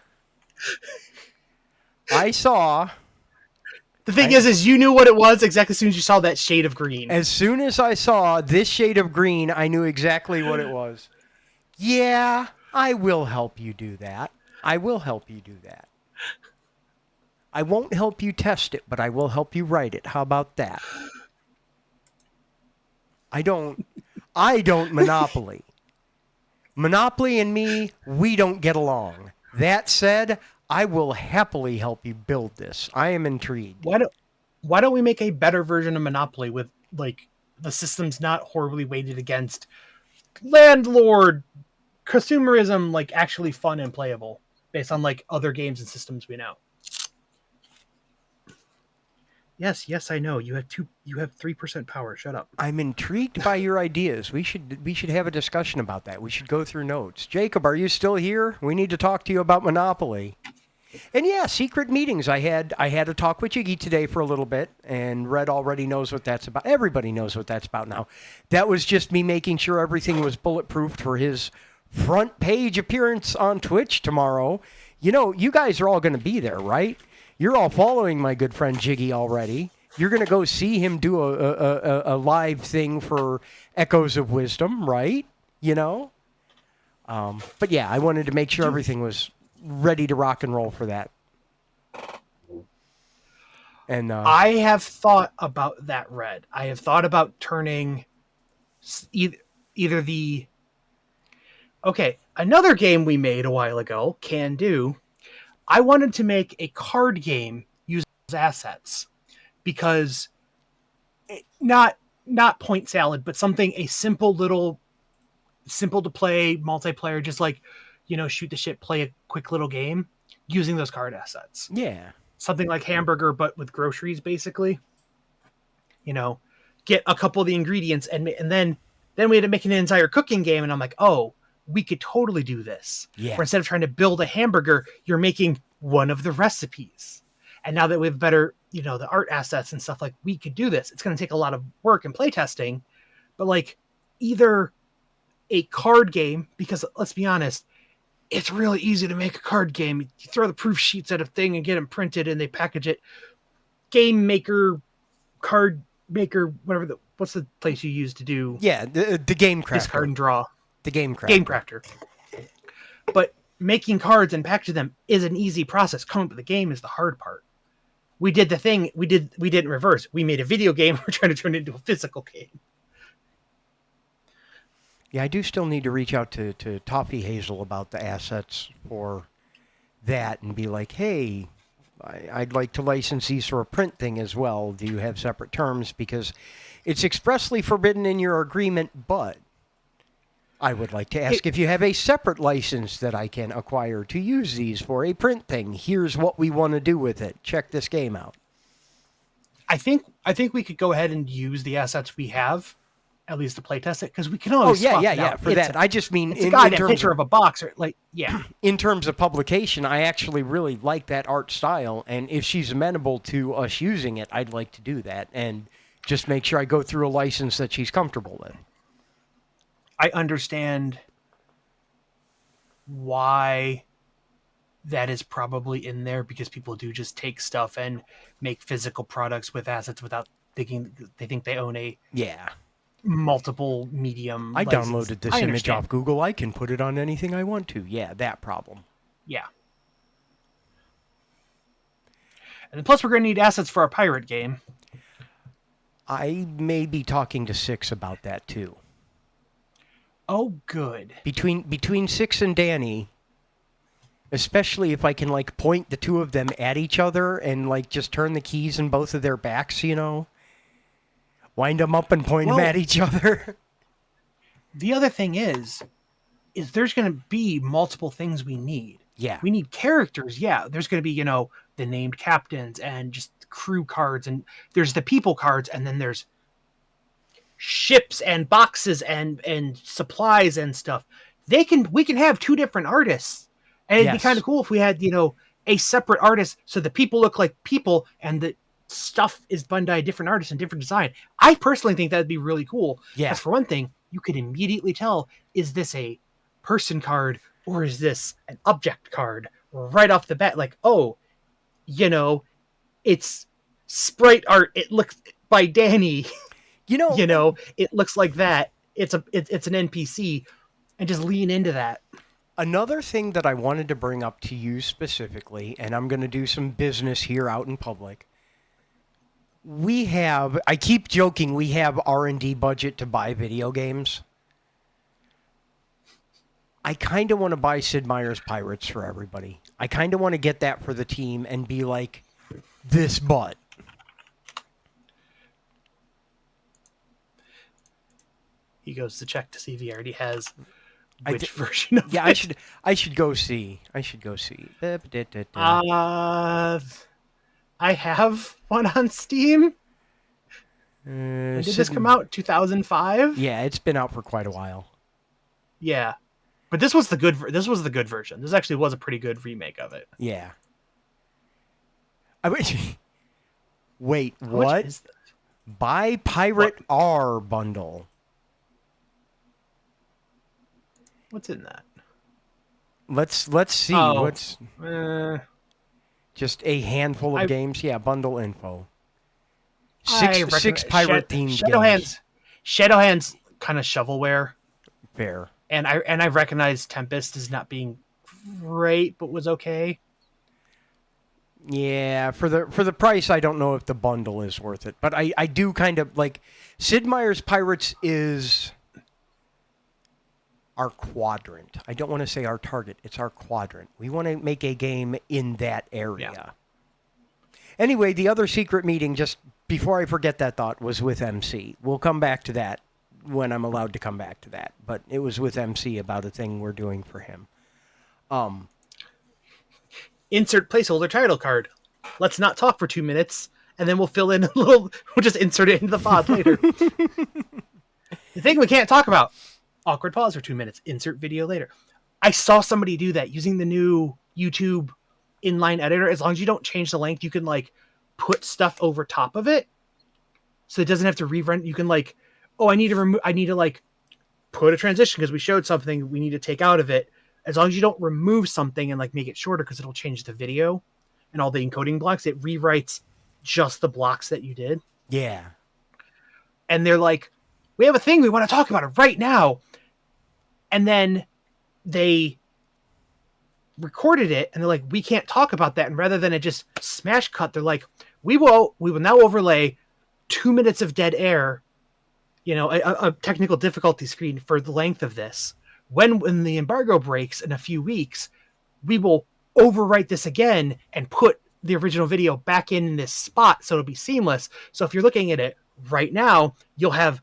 The thing is you knew what it was exactly as soon as you saw that shade of green. As soon as I saw this shade of green, I knew exactly what it was. Yeah, I will help you do that. I won't help you test it, but I will help you write it. How about that? I don't Monopoly. Monopoly and me, we don't get along. That said, I will happily help you build this. I am intrigued. Why don't we make a better version of Monopoly with like the system's not horribly weighted against landlord consumerism, like actually fun and playable based on like other games and systems we know. Yes, I know. You have 3% power. Shut up. I'm intrigued by your ideas. We should have a discussion about that. We should go through notes. Jacob, are you still here? We need to talk to you about Monopoly. And yeah, secret meetings. I had a talk with Jiggy today for a little bit, and Red already knows what that's about. Everybody knows what that's about now. That was just me making sure everything was bulletproofed for his front page appearance on Twitch tomorrow. You know, you guys are all going to be there, right? You're all following my good friend Jiggy already. You're going to go see him do a live thing for Echoes of Wisdom, right? You know? But yeah, I wanted to make sure everything was ready to rock and roll for that. And I have thought about that, Red. I have thought about turning either the... Okay, another game we made a while ago, Can Do. I wanted to make a card game using assets because not point salad, but something a simple little simple to play multiplayer, just like shoot the shit, play a quick little game using those card assets. yeah. Something like Hamburger, but with groceries, basically. Get a couple of the ingredients and then we had to make an entire cooking game, and I'm like, oh, we could totally do this. Yeah. Where instead of trying to build a hamburger, you're making one of the recipes. And now that we have better, the art assets and stuff, like, we could do this. It's going to take a lot of work and playtesting, but like either a card game, because let's be honest, it's really easy to make a card game. You throw the proof sheets at a thing and get them printed, and they package it. Game maker, card maker, whatever what's the place you use to do? Yeah, the game crafter. Discard and draw. The game crafter. Game crafter. But making cards and packaging them is an easy process. Coming up with the game is the hard part. We did the thing. We did in reverse. We made a video game. We're trying to turn it into a physical game. Yeah, I do still need to reach out to Toffee Hazel about the assets for that and be like, hey, I'd like to license these for a print thing as well. Do you have separate terms? Because it's expressly forbidden in your agreement, but I would like to ask if you have a separate license that I can acquire to use these for a print thing. Here's what we want to do with it. Check this game out. I think we could go ahead and use the assets we have, at least to play test it, because we can always swap it out. For that. I just mean it's a goddamn picture of a box, or in terms of publication, I actually really like that art style, and if she's amenable to us using it, I'd like to do that and just make sure I go through a license that she's comfortable with. I understand why that is probably in there, because people do just take stuff and make physical products with assets without thinking they think they own a multiple medium I license. downloaded this image off Google. I can put it on anything I want to. Yeah, that problem. Yeah. And plus we're going to need assets for our pirate game. I may be talking to Six about that too. Oh, good. Between Six and Danny, especially if I can like point the two of them at each other and like just turn the keys in both of their backs, wind them up and point them at each other. The other thing is there's going to be multiple things we need. Yeah. We need characters. Yeah. There's going to be, the named captains and just crew cards, and there's the people cards, and then there's ships and boxes and supplies and stuff. We can have two different artists, and it'd be kind of cool if we had a separate artist, so the people look like people and the stuff is done by a different artist and different design. I personally think that'd be really cool. Yeah. Because for one thing, you could immediately tell, is this a person card or is this an object card right off the bat? Like, oh, it's sprite art. It looks by Danny. It looks like that. It's an NPC, and just lean into that. Another thing that I wanted to bring up to you specifically, and I'm going to do some business here out in public. I keep joking, we have R&D budget to buy video games. I kind of want to buy Sid Meier's Pirates for everybody. I kind of want to get that for the team and be like, this butt. He goes to check to see if he already has which version of it. I should go see. I have one on Steam. Did this come out 2005? Yeah, it's been out for quite a while. Yeah, but this was the good version. This actually was a pretty good remake of it. Yeah. Wait, what? Is this? Buy Pirate R bundle. What's in that? Let's see. What's just a handful of games? Yeah, bundle info. Six pirate themed games. Shadowhand's kind of shovelware. Fair. And I recognize Tempest as not being great, but was okay. Yeah, for the price, I don't know if the bundle is worth it. But I do kind of like Sid Meier's Pirates is our quadrant. I don't want to say our target. It's our quadrant. We want to make a game in that area. Yeah. Anyway, the other secret meeting, just before I forget that thought, was with MC. We'll come back to that when I'm allowed to come back to that. But it was with MC about a thing we're doing for him. Insert placeholder title card. Let's not talk for 2 minutes, and then we'll fill in a little. We'll just insert it into the pod later. The thing we can't talk about. Awkward pause for 2 minutes. Insert video later. I saw somebody do that using the new YouTube inline editor. As long as you don't change the length, you can like put stuff over top of it, so it doesn't have to rerun. You can like, oh, I need to like put a transition because we showed something we need to take out of it. As long as you don't remove something and like make it shorter, because it'll change the video and all the encoding blocks. It rewrites just the blocks that you did. Yeah. And they're like, we have a thing we want to talk about it right now. And then they recorded it and they're like, we can't talk about that. And rather than it just smash cut, they're like, we will now overlay 2 minutes of dead air, a technical difficulty screen for the length of this. When the embargo breaks in a few weeks, we will overwrite this again and put the original video back in this spot so it'll be seamless. So if you're looking at it right now, you'll have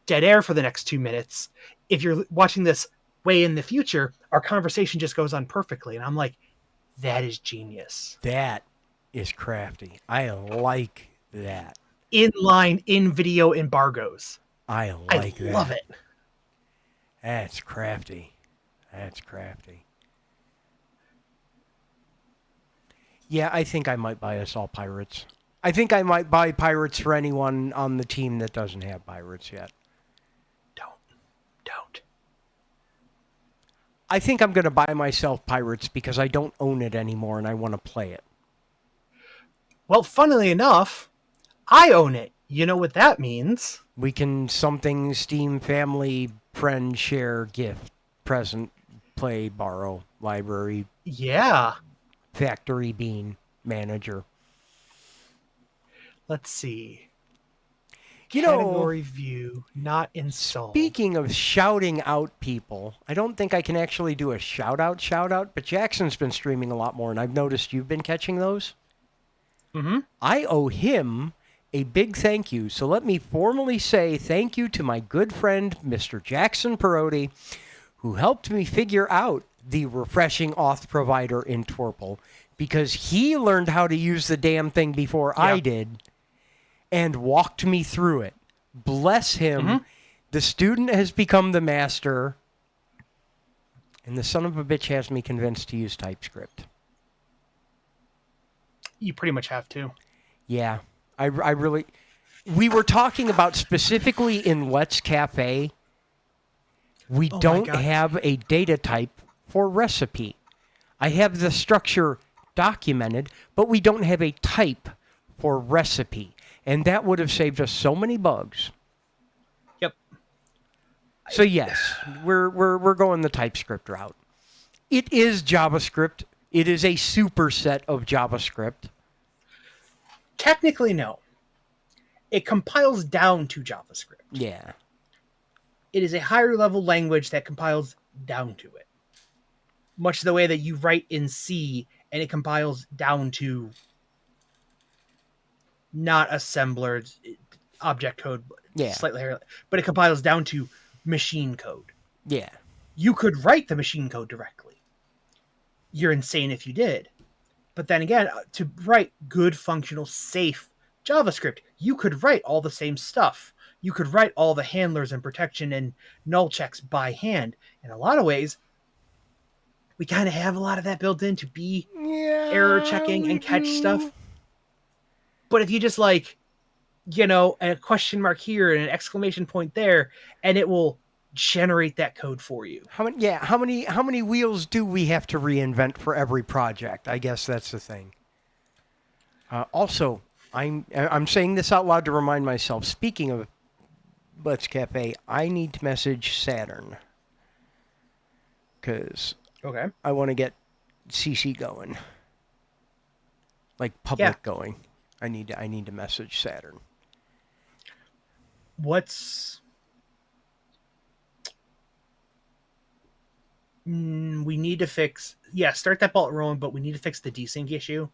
dead air for the next 2 minutes. If you're watching this way in the future, our conversation just goes on perfectly. And I'm like, that is genius. That is crafty. I like that. Inline in-video embargoes. I like that. I love it. That's crafty. That's crafty. Yeah, I think I might buy us all pirates. I think I might buy pirates for anyone on the team that doesn't have pirates yet. Don't. I think I'm going to buy myself pirates because I don't own it anymore and I want to play it. Well, funnily enough, I own it. You know what that means? We can something Steam family, friend, share, gift, present, play, borrow, library. Yeah. Factory bean, manager. Let's see. Category view, not installed. Speaking of shouting out people, I don't think I can actually do a shout out, but Jackson's been streaming a lot more, and I've noticed you've been catching those. Mm-hmm. I owe him a big thank you, so let me formally say thank you to my good friend, Mr. Jackson Perotti, who helped me figure out the refreshing auth provider in Twerple, because he learned how to use the damn thing before I did, and walked me through it. Bless him. Mm-hmm. The student has become the master, and the son of a bitch has me convinced to use TypeScript. You pretty much have to. Yeah. I really... We were talking about specifically in Let's Cafe, we don't have a data type for recipe. I have the structure documented, but we don't have a type for recipe. And that would have saved us so many bugs. Yep. So yes, we're going the TypeScript route. It is JavaScript. It is a superset of JavaScript. Technically, no. It compiles down to JavaScript. Yeah. It is a higher level language that compiles down to it. Much the way that you write in C and it compiles down to not assembler object code, slightly higher, but it compiles down to machine code. Yeah. You could write the machine code directly. You're insane if you did. But then again, to write good, functional, safe JavaScript, you could write all the same stuff. You could write all the handlers and protection and null checks by hand. In a lot of ways, we kind of have a lot of that built in to be error checking and catch stuff. But if you just like, a question mark here and an exclamation point there, and it will generate that code for you. How many wheels do we have to reinvent for every project? I guess that's the thing. Also, I'm saying this out loud to remind myself. Speaking of Let's Cafe, I need to message Saturn because I want to get CC going. like Yeah. public going. I need to message Saturn. What's we need to fix? Yeah, start that ball rolling, but we need to fix the desync issue.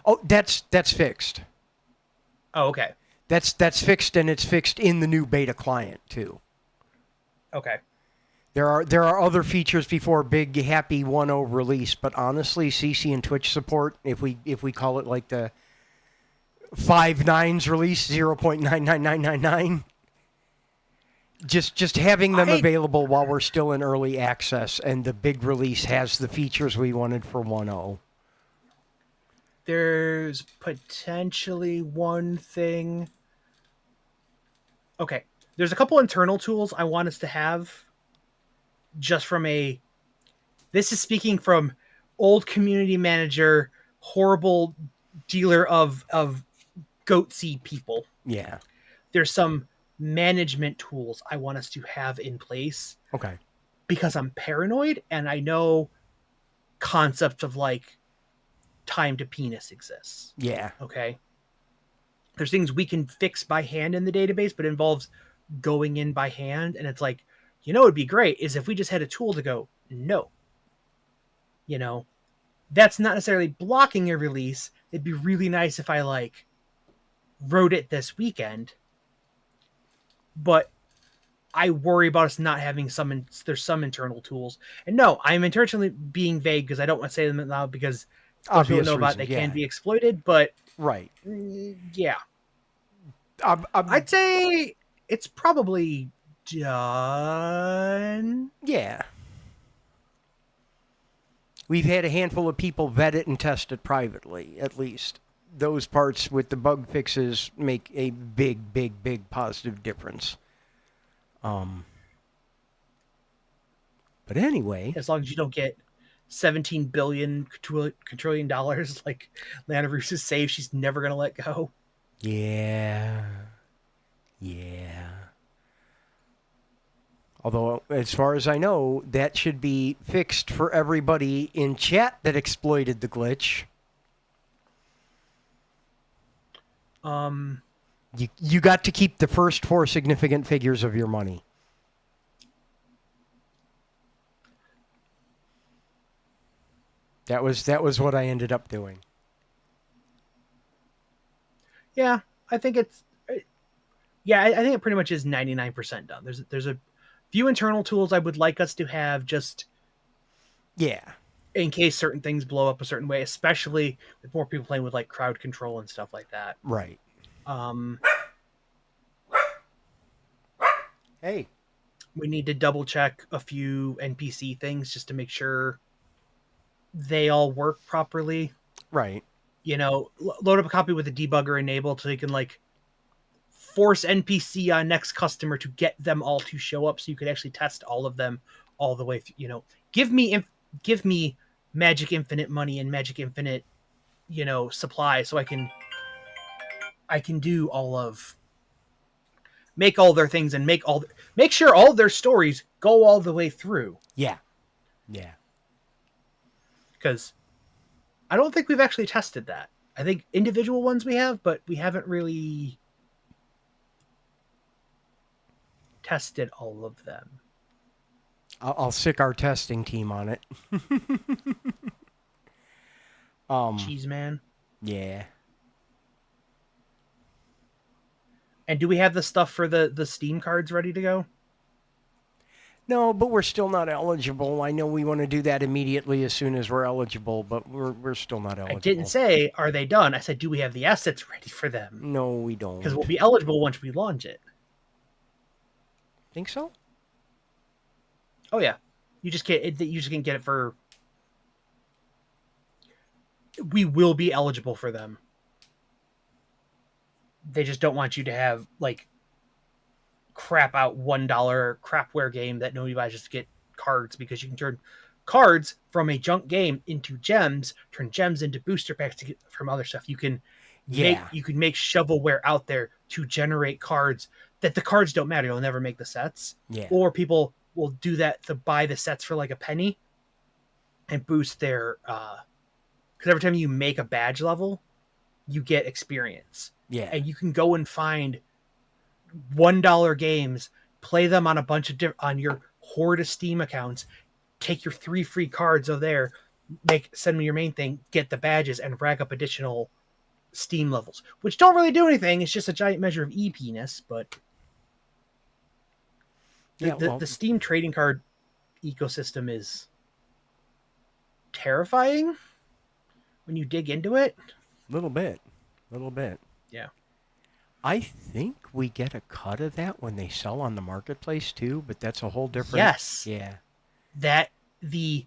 Oh, that's fixed. Oh, okay. That's fixed, and it's fixed in the new beta client too. Okay. There are other features before big happy 1.0 release, but honestly, CC and Twitch support, if we call it like the 5.9's release 0.99999, just having them available while we're still in early access, and the big release has the features we wanted for 1.0. There's potentially one thing. Okay. There's a couple internal tools I want us to have just from a. This is speaking from old community manager, horrible dealer of goat seed people. Yeah. There's some management tools I want us to have in place. Okay. Because I'm paranoid and I know concepts of like time to penis exists. Yeah. Okay. There's things we can fix by hand in the database, but it involves going in by hand. And it's like, it'd be great is if we just had a tool to go, no. That's not necessarily blocking a release. It'd be really nice if I like wrote it this weekend. But I worry about us not having there's some internal tools. And no, I'm intentionally being vague because I don't want to say them out loud because people know about they can be exploited, but right. Yeah. I'd say it's probably done. Yeah. We've had a handful of people vet it and test it privately, at least. Those parts with the bug fixes make a big, big, big positive difference. But anyway, as long as you don't get $17 billion quadrillion like Lana Rufus says she's never gonna let go. Yeah. Although, as far as I know, that should be fixed for everybody in chat that exploited the glitch. You got to keep the first 4 significant figures of your money. That was what I ended up doing. Yeah, I think it's. Yeah, I think it pretty much is 99% done. There's a few internal tools I would like us to have just. Yeah. In case certain things blow up a certain way, especially with more people playing with like crowd control and stuff like that. Right. Hey. We need to double check a few NPC things just to make sure they all work properly. Right. Load up a copy with the debugger enabled so you can like force NPC on next customer to get them all to show up so you can actually test all of them all the way through. Give me Magic Infinite money and Magic Infinite, supply so I can do all of make all their things and make sure all their stories go all the way through. Yeah. Because I don't think we've actually tested that. I think individual ones we have, but we haven't really tested all of them. I'll sick our testing team on it. Cheese man. Yeah. And do we have the stuff for the Steam cards ready to go? No, but we're still not eligible. I know we want to do that immediately as soon as we're eligible, but we're still not eligible. I didn't say, are they done? I said, do we have the assets ready for them? No, we don't. Because we'll be eligible once we launch it. Think so? Oh, yeah. You just can't get it for... We will be eligible for them. They just don't want you to have, like, crap out $1 crapware game that nobody buys just to get cards, because you can turn cards from a junk game into gems, turn gems into booster packs to get from other stuff. You can make shovelware out there to generate cards that the cards don't matter. You'll never make the sets. Yeah. Or people will do that to buy the sets for like a penny and boost their because every time you make a badge level, you get experience. Yeah. And you can go and find $1 games, play them on a bunch of on your horde of Steam accounts, take your 3 free cards over there, send me your main thing, get the badges, and rack up additional Steam levels, which don't really do anything. It's just a giant measure of EP-ness, but the Steam trading card ecosystem is terrifying when you dig into it. Little bit. Yeah. I think we get a cut of that when they sell on the marketplace too, but that's a whole different. Yes. Yeah. That the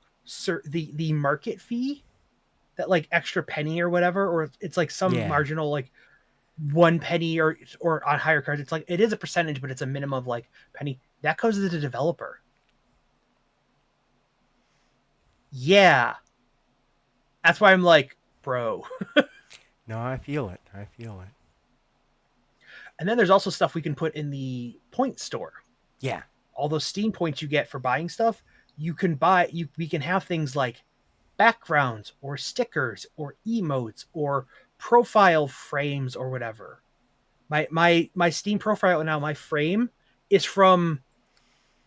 market fee, that like extra penny or whatever, or it's like some marginal like 1 penny or on higher cards. It's like it is a percentage, but it's a minimum of like penny that goes to the developer. Yeah. That's why I'm like, bro. No, I feel it. And then there's also stuff we can put in the point store. Yeah. All those Steam points you get for buying stuff, you can buy. We can have things like backgrounds or stickers or emotes or profile frames or whatever. My Steam profile now, my frame is from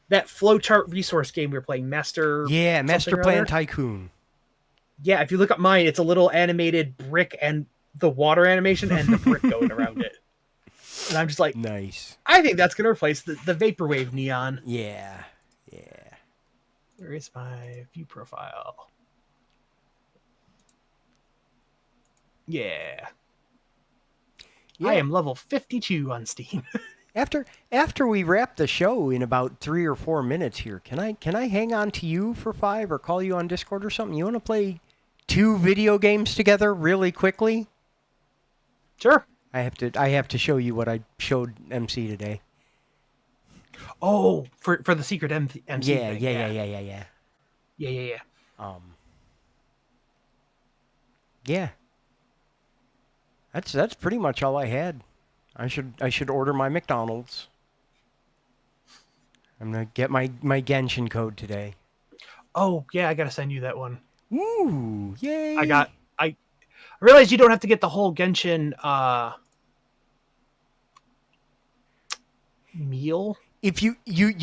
that flowchart resource game we were playing, Master Plan Tycoon. Yeah, if you look at mine, it's a little animated brick and the water animation and the brick going around it. And I'm just like, nice. I think that's going to replace the Vaporwave neon. Yeah. Where is my view profile? Yeah. I am level 52 on Steam. After we wrap the show in about 3 or 4 minutes here, can I hang on to you for 5 or call you on Discord or something? You want to play 2 video games together really quickly? Sure. I have to show you what I showed MC today. Oh, for the secret MC thing. Yeah. Yeah. That's pretty much all I had. I should order my McDonald's. I'm gonna get my Genshin code today. Oh yeah, I gotta send you that one. Ooh, yay! I realized you don't have to get the whole Genshin meal. If you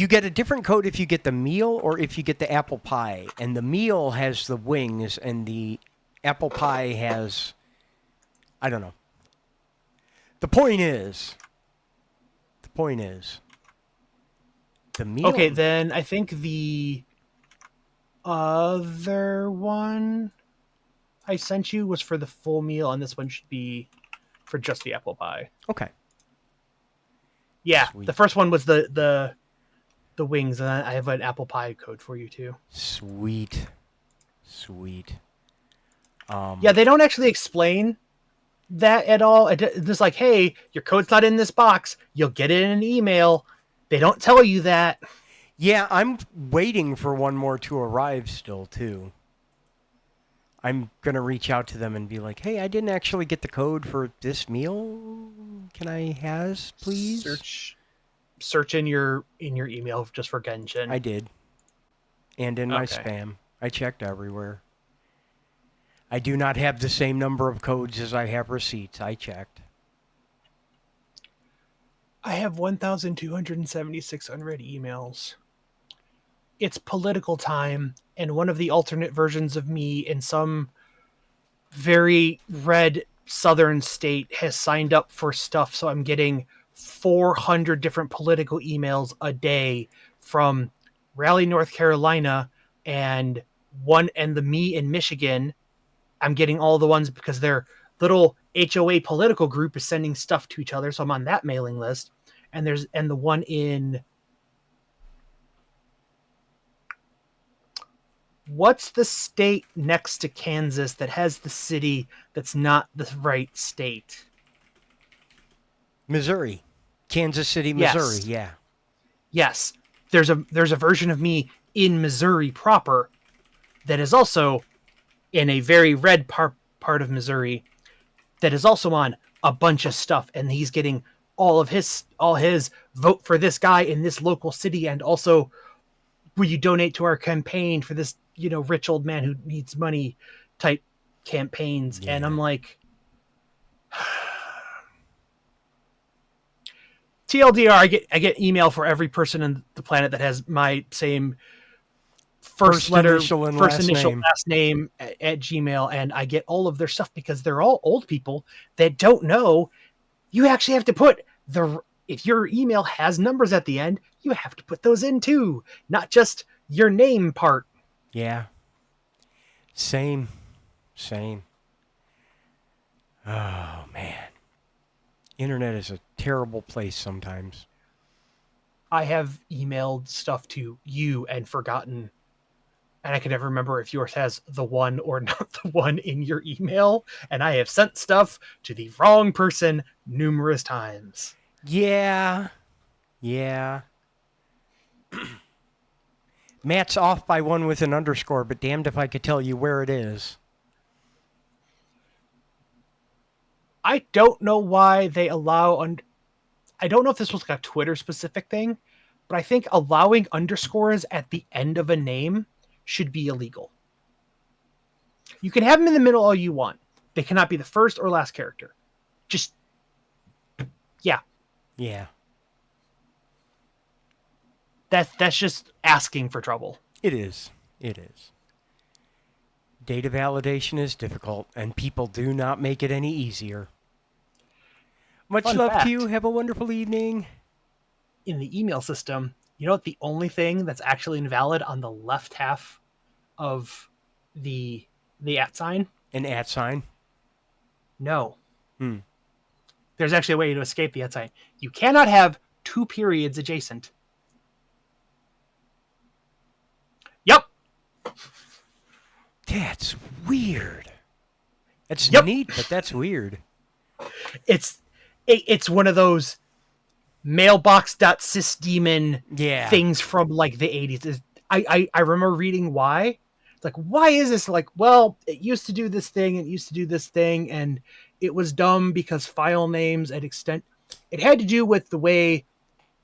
get a different code if you get the meal or if you get the apple pie, and the meal has the wings and the apple pie has, I don't know. The point is, the meal. Okay, then I think the other one I sent you was for the full meal, and this one should be for just the apple pie. Okay. Yeah, Sweet. The first one was the wings, and I have an apple pie code for you too. Sweet. Yeah, they don't actually explain that at all. It's just like, hey, your code's not in this box. You'll get it in an email. They don't tell you that. Yeah, I'm waiting for one more to arrive still, too. I'm going to reach out to them and be like, hey, I didn't actually get the code for this meal. Can I has, please? Search in your email just for Genshin. I did. And in my spam. I checked everywhere. I do not have the same number of codes as I have receipts. I checked. I have 1,276 unread emails. It's political time, and one of the alternate versions of me in some very red southern state has signed up for stuff, so I'm getting 400 different political emails a day from Raleigh, North Carolina, and the me in Michigan. I'm getting all the ones because their little HOA political group is sending stuff to each other, so I'm on that mailing list. And the one in, what's the state next to Kansas that has the city that's not the right state? Missouri. Kansas City, Missouri. Yes. Yeah. Yes. There's a version of me in Missouri proper that is also in a very red part of Missouri that is also on a bunch of stuff, and he's getting all his vote for this guy in this local city, and also will you donate to our campaign for this rich old man who needs money type campaigns, Yeah. and I'm like, TLDR, I get email for every person on the planet that has my same first letter, initial and first last initial, name. last name at Gmail, and I get all of their stuff because they're all old people that don't know you actually have to put if your email has numbers at the end, you have to put those in too, not just your name part. Yeah. Same. Oh, man. Internet is a terrible place sometimes. I have emailed stuff to you and forgotten, and I can never remember if yours has the one or not the one in your email, and I have sent stuff to the wrong person numerous times. Yeah. Matt's off by one with an underscore, but damned if I could tell you where it is. I don't know why they allow I don't know if this was like a Twitter specific thing, but I think allowing underscores at the end of a name should be illegal. You can have them in the middle all you want. They cannot be the first or last character. Just, yeah. Yeah. That's just asking for trouble. It is. Data validation is difficult, and people do not make it any easier. Much Fun love fact, to you. Have a wonderful evening. in the email system, you know what the only thing that's actually invalid on the left half of the @ sign? An @ sign. No. There's actually a way to escape the @ sign. You cannot have 2 periods adjacent. Yep. That's weird. It's Yep. neat, but that's weird. It's one of those mailbox.sysdemon things from like the 80s. I remember reading why. It's like, why is this? Like, well, it used to do this thing, and it was dumb because file names and extent. It had to do with the way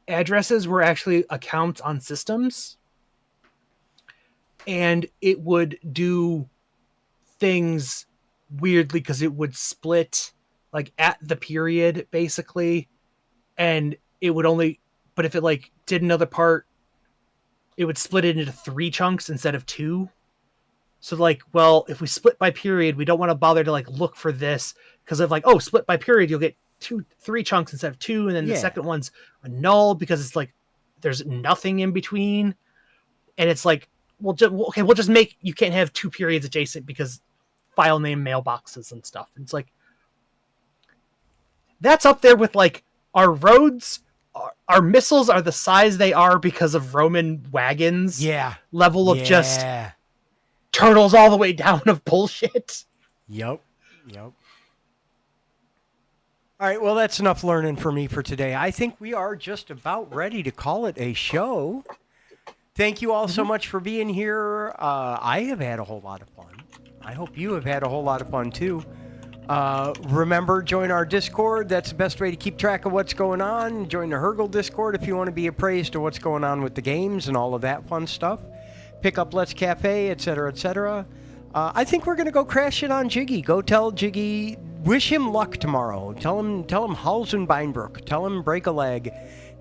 addresses were actually accounts on systems. And it would do things weirdly because it would split like at the period basically, and it would only, but if it like did another part, it would split it into 3 chunks instead of 2. So like, well, if we split by period, we don't want to bother to like look for this because of like, oh, split by period, you'll get 3 chunks instead of 2, and then the second one's a null because it's like there's nothing in between, and it's like, well, we'll just make, you can't have 2 periods adjacent because file name mailboxes and stuff. And it's like, that's up there with like our roads, our missiles are the size they are because of Roman wagons. Yeah. Level of just turtles all the way down of bullshit. Yep. All right, well, that's enough learning for me for today. I think we are just about ready to call it a show. Thank you all so much for being here. I have had a whole lot of fun. I hope you have had a whole lot of fun, too. Remember, join our Discord. That's the best way to keep track of what's going on. Join the Hergel Discord if you want to be appraised to what's going on with the games and all of that fun stuff. Pick up Let's Cafe, etc., etc. I think we're going to go crash it on Jiggy. Go tell Jiggy, wish him luck tomorrow. Tell him Hausenbeinbrook. Tell him break a leg.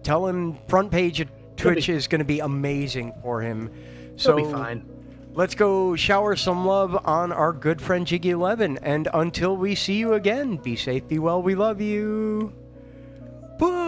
Tell him front page of Twitch is going to be amazing for him. So He'll be fine. Let's go shower some love on our good friend Jiggy 11. And until we see you again, be safe, be well, we love you. Bye.